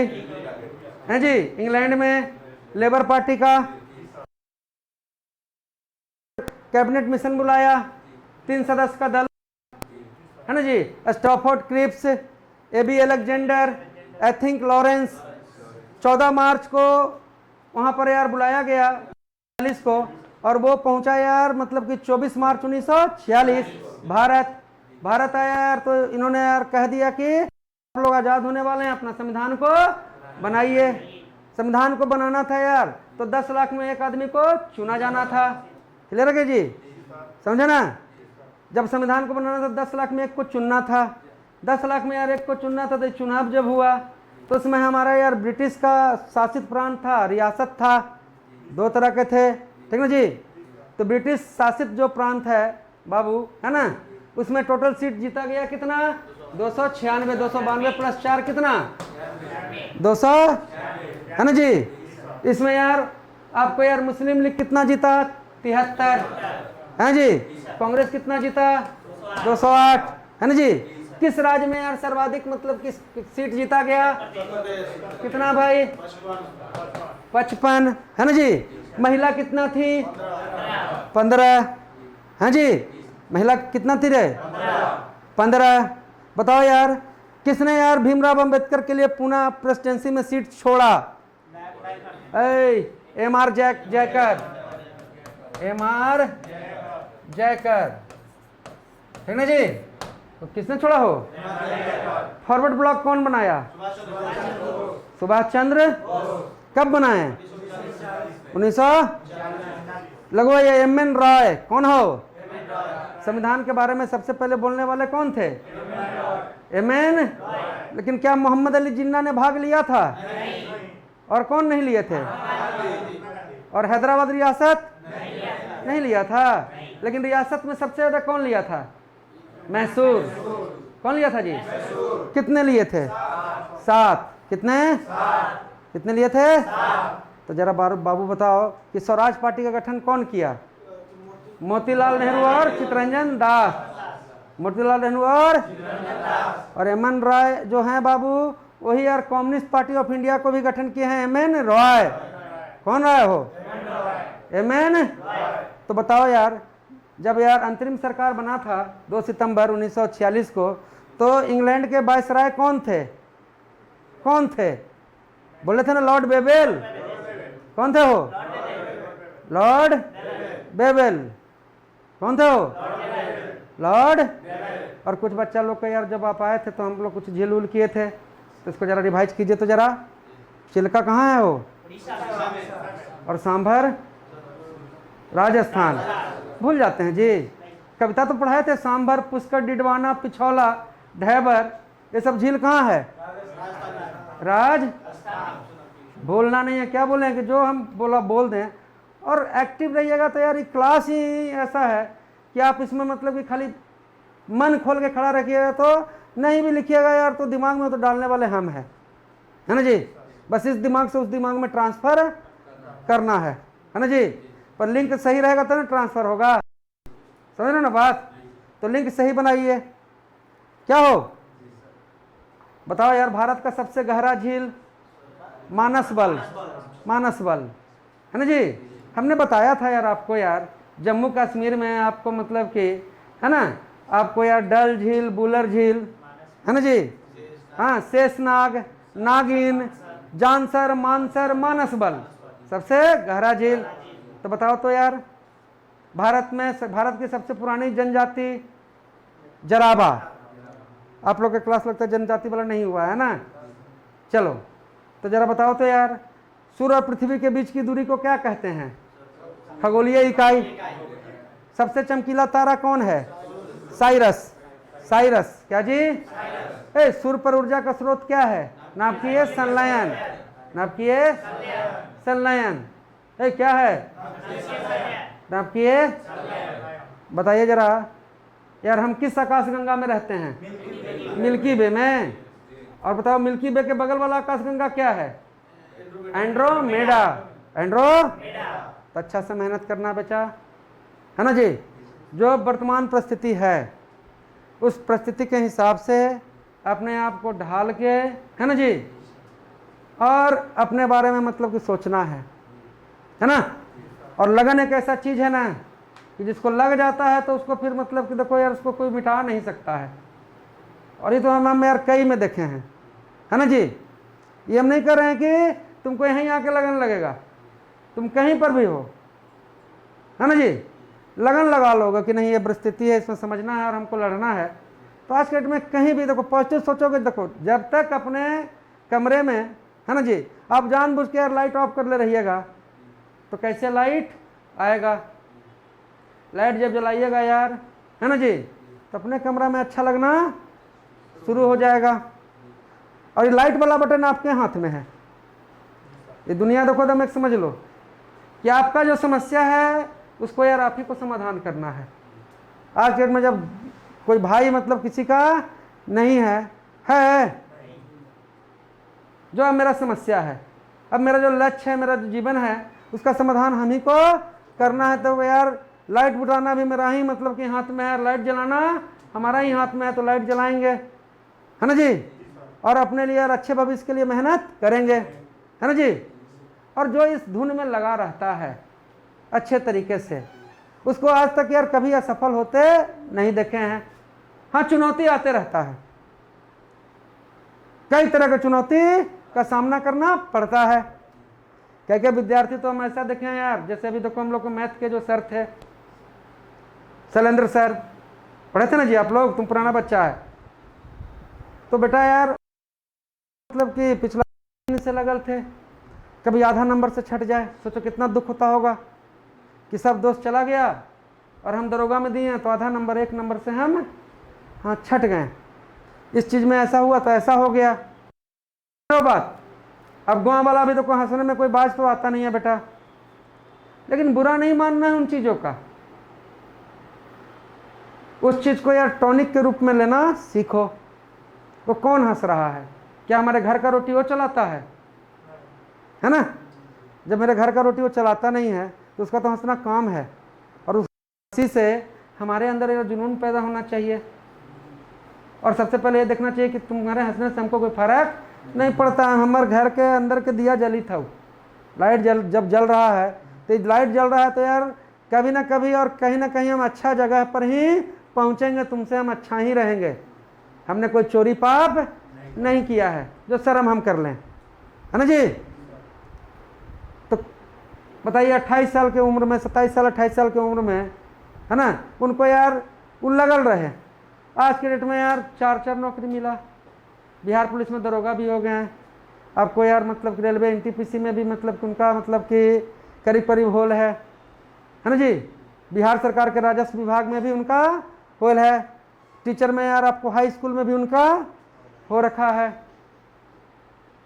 है जी। इंग्लैंड में लेबर पार्टी का कैबिनेट मिशन बुलाया, 3 सदस्य का दल, है ना जी। स्टॉफोर्ड क्रिप्स, एबी अलेक्जेंडर, एथिंक लॉरेंस। 14 मार्च को वहाँ पर यार बुलाया गया 40 को, और वो पहुँचा यार मतलब कि 24 मार्च 1946 भारत आया यार। तो इन्होंने यार कह दिया कि आप लोग आज़ाद होने वाले हैं, अपना संविधान को बनाइए। संविधान को बनाना था यार तो 10 लाख में एक आदमी को चुना जाना था, क्लियर है जी, समझे ना। जब संविधान को बनाना था 10 लाख में एक को चुनना था, 10 लाख में यार एक को चुनना था। तो चुनाव जब हुआ तो उसमें हमारा यार ब्रिटिश का शासित प्रांत था, रियासत था, 2 तरह के थे, ठीक ना जी। तो ब्रिटिश शासित जो प्रांत है बाबू, है ना, उसमें टोटल सीट जीता गया कितना, 296, 292 प्लस 4 कितना, 200, है ना जी। इसमें यार आपको यार मुस्लिम लीग कितना जीता, 73, है जी। कांग्रेस कितना जीता, 208, है ना जी। किस राज्य में यार सर्वाधिक मतलब किस सीट जीता गया, कितना भाई, 55, है ना जी। महिला कितना थी, 15, है जी। महिला कितना थी रे, 15। बताओ यार किसने यार भीमराव अंबेडकर के लिए पुणे प्रेसिडेंसी में सीट छोड़ा, MR जयकर, MR जयकर, ठीक ना जी। तो किसने छोड़ा हो, फॉरवर्ड ब्लॉक कौन बनाया, सुभाष चंद्र। कब बनाए, 1900। लगो ये MN रॉय कौन हो, संविधान के बारे में सबसे पहले बोलने वाले कौन थे, MN। लेकिन क्या मोहम्मद अली जिन्ना ने भाग लिया था, और कौन नहीं लिए थे, और हैदराबाद रियासत नहीं लिया था। लेकिन रियासत में सबसे ज़्यादा कौन लिया था? मैसूर। कौन लिया था जी? कितने लिए थे? 7। कितने? कितने लिए थे? तो जरा बाबू बताओ कि स्वराज पार्टी का गठन कौन किया? मोतीलाल नेहरू और चित्तरंजन दास। मोतीलाल नेहरू और एम एन रॉय जो हैं बाबू, वही यार कम्युनिस्ट पार्टी ऑफ इंडिया को भी गठन किए हैं। एम एन रॉय। कौन रॉय हो? एम एन। तो बताओ यार, जब यार अंतरिम सरकार बना था 2 सितंबर 1946 को, तो इंग्लैंड के वायसराय कौन थे? कौन थे? बोले थे ना लॉर्ड बेबेल। कौन थे हो? लॉर्ड बेबेल। कौन थे हो? लॉर्ड। और कुछ बच्चा लोग का यार जब आप आए थे तो हम लोग कुछ झील उल किए थे, तो इसको जरा रिवाइज कीजिए तो जरा। चिल्का कहाँ है वो? और सांभर राजस्थान। भूल जाते हैं जी। कविता तो पढ़ाए थे, सांभर, पुष्कर, डिडवाना, पिछौला, ढैबर, ये सब झील कहाँ है? बोलना नहीं है, क्या बोले कि जो हम बोल दें। और एक्टिव रहिएगा तो यार ये क्लास ही ऐसा है कि आप इसमें मतलब कि खाली मन खोल के खड़ा रखिएगा, तो नहीं भी लिखिएगा यार तो दिमाग में तो डालने वाले हम हैं, है ना जी। बस इस दिमाग से उस दिमाग में ट्रांसफर करना है ना जी। पर लिंक सही रहेगा तो ना ट्रांसफर होगा, समझ रहे ना बात। तो लिंक सही बनाइए। क्या हो बताओ यार, भारत का सबसे गहरा झील? मानसबल। मानसबल, है ना जी। हमने बताया था यार आपको, यार जम्मू कश्मीर में आपको मतलब कि, है ना, आपको यार डल झील, बुलर झील, है ना जी, हाँ, शेषनाग, नागिन, जानसर, मानसर, मानसबल, सबसे गहरा झील। तो बताओ तो यार, भारत की सबसे पुरानी जनजाति जराबा। आप लोग के क्लास लगता है जनजाति वाला नहीं हुआ है ना। चलो तो जरा बताओ तो यार, सूर्य और पृथ्वी के बीच की दूरी को क्या कहते हैं? खगोलीय इकाई। सबसे चमकीला तारा कौन है? साइरस। साइरस क्या जी? सूर्य पर ऊर्जा का स्रोत क्या है? नाभिकीय संलयन। नाभिकीय संलयन क्या है? नाभिकीय। बताइए जरा यार, हम किस आकाशगंगा में रहते हैं? मिल्की वे में। और बताओ मिल्की वे के बगल वाला आकाशगंगा क्या है? एंड्रोमेडा। तो अच्छा से मेहनत करना बच्चा, है ना जी। जो वर्तमान परिस्थिति है उस परिस्थिति के हिसाब से अपने आप को ढाल के, है ना जी, और अपने बारे में मतलब कि सोचना है ना। और लगन एक ऐसा चीज है ना कि जिसको लग जाता है तो उसको फिर मतलब कि देखो यार, उसको कोई मिटा नहीं सकता है। और ये तो हम यार कई में देखे हैं, है ना जी। ये हम नहीं कर रहे हैं कि तुमको यहीं आके लगन लगेगा, तुम कहीं पर भी हो, है ना जी, लगन लगा लोगे कि नहीं ये परिस्थिति है, इसमें समझना है और हमको लड़ना है। तो आज के डेट में कहीं भी देखो पॉजिटिव सोचोगे। देखो जब तक अपने कमरे में, है ना जी, आप जानबूझ के यार लाइट ऑफ कर ले रहिएगा तो कैसे लाइट आएगा? लाइट जब जलाइएगा यार, है ना जी, तो अपने कमरा में अच्छा लगना शुरू हो जाएगा। और ये लाइट वाला बटन आपके हाथ में है। ये दुनिया देखो दम एक समझ लो कि आपका जो समस्या है उसको यार आप ही को समाधान करना है। आज के डेट में जब कोई भाई मतलब किसी का नहीं है जो अब मेरा समस्या है, अब मेरा जो लक्ष्य है, मेरा जो जीवन है, उसका समाधान हम ही को करना है। तो यार लाइट बुझाना भी मेरा ही मतलब कि हाथ में है, लाइट जलाना हमारा ही हाथ में है, तो लाइट जलाएंगे, है ना जी। और अपने लिए यार अच्छे भविष्य के लिए मेहनत करेंगे, है ना जी। और जो इस धुन में लगा रहता है अच्छे तरीके से, उसको आज तक यार कभी असफल होते नहीं देखे हैं। हाँ, चुनौती आते रहता है, कई तरह की चुनौती का सामना करना पड़ता है। क्या विद्यार्थी तो हम ऐसा देखे हैं यार, जैसे अभी देखो हम लोग को मैथ के जो सर थे, शैलेंद्र सर, पढ़े थे ना जी आप लोग, तुम पुराना बच्चा है तो बेटा यार मतलब कि पिछला से लगल थे, कभी आधा नंबर से छट जाए, सोचो कितना दुख होता होगा कि सब दोस्त चला गया और हम दरोगा में दिए तो आधा नंबर, 1 नंबर से हम हाँ छट गए। इस चीज़ में ऐसा हुआ तो ऐसा हो गया बात। अब गाँव वाला भी तो हंसने में कोई बाज तो आता नहीं है बेटा, लेकिन बुरा नहीं मानना है उन चीज़ों का। उस चीज़ को यार टॉनिक के रूप में लेना सीखो। वो कौन हंस रहा है? क्या हमारे घर का रोटी वो चलाता है ना? जब मेरे घर का रोटी वो चलाता नहीं है तो उसका तो हंसना काम है। और उसी से हमारे अंदर ये जुनून पैदा होना चाहिए। और सबसे पहले ये देखना चाहिए कि तुम्हारे हंसने से हमको कोई फर्क नहीं पड़ता है। हमारे घर के अंदर के दिया जली था, लाइट जब जल रहा है तो लाइट जल रहा है तो यार कभी ना कभी और कहीं ना कहीं हम अच्छा जगह पर ही पहुंचेंगे, तुमसे हम अच्छा ही रहेंगे। हमने कोई चोरी पाप नहीं किया है जो शर्म हम कर लें, है ना जी? तो बताइए 28 साल की उम्र में, 27 साल 28 साल की उम्र में, है ना, उनको यार लगल रहे। आज के डेट में यार 4 नौकरी मिला, बिहार पुलिस में दरोगा भी हो गए हैं। आपको यार मतलब रेलवे एनटीपीसी में भी मतलब कि उनका मतलब कि करीब करीब होल है ना जी? बिहार सरकार के राजस्व विभाग में भी उनका होल है। टीचर में यार आपको हाई स्कूल में भी उनका हो रखा है।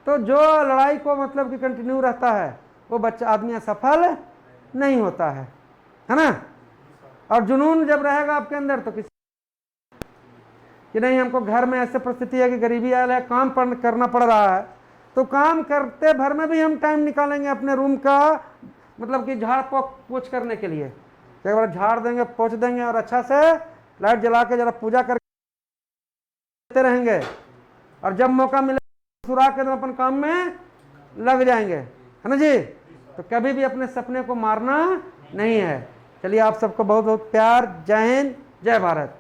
तो जो लड़ाई को मतलब कि कंटिन्यू रहता है वो बच्चा आदमी असफल नहीं होता है ना? और जुनून जब रहेगा आपके अंदर तो किसी कि नहीं हमको घर में ऐसे परिस्थिति है कि गरीबी आयल है, काम करना पड़ रहा है, तो काम करते भर में भी हम टाइम निकालेंगे अपने रूम का मतलब कि झाड़ पोछ करने के लिए। एक बार झाड़ देंगे, पोछ देंगे और अच्छा से लाइट जला के जरा पूजा करते रहेंगे। और जब मौका मिले सुरा के तो अपन काम में लग जाएंगे, है ना जी? तो कभी भी अपने सपने को मारना नहीं है। चलिए आप सबको बहुत बहुत प्यार। जय हिंद, जय भारत।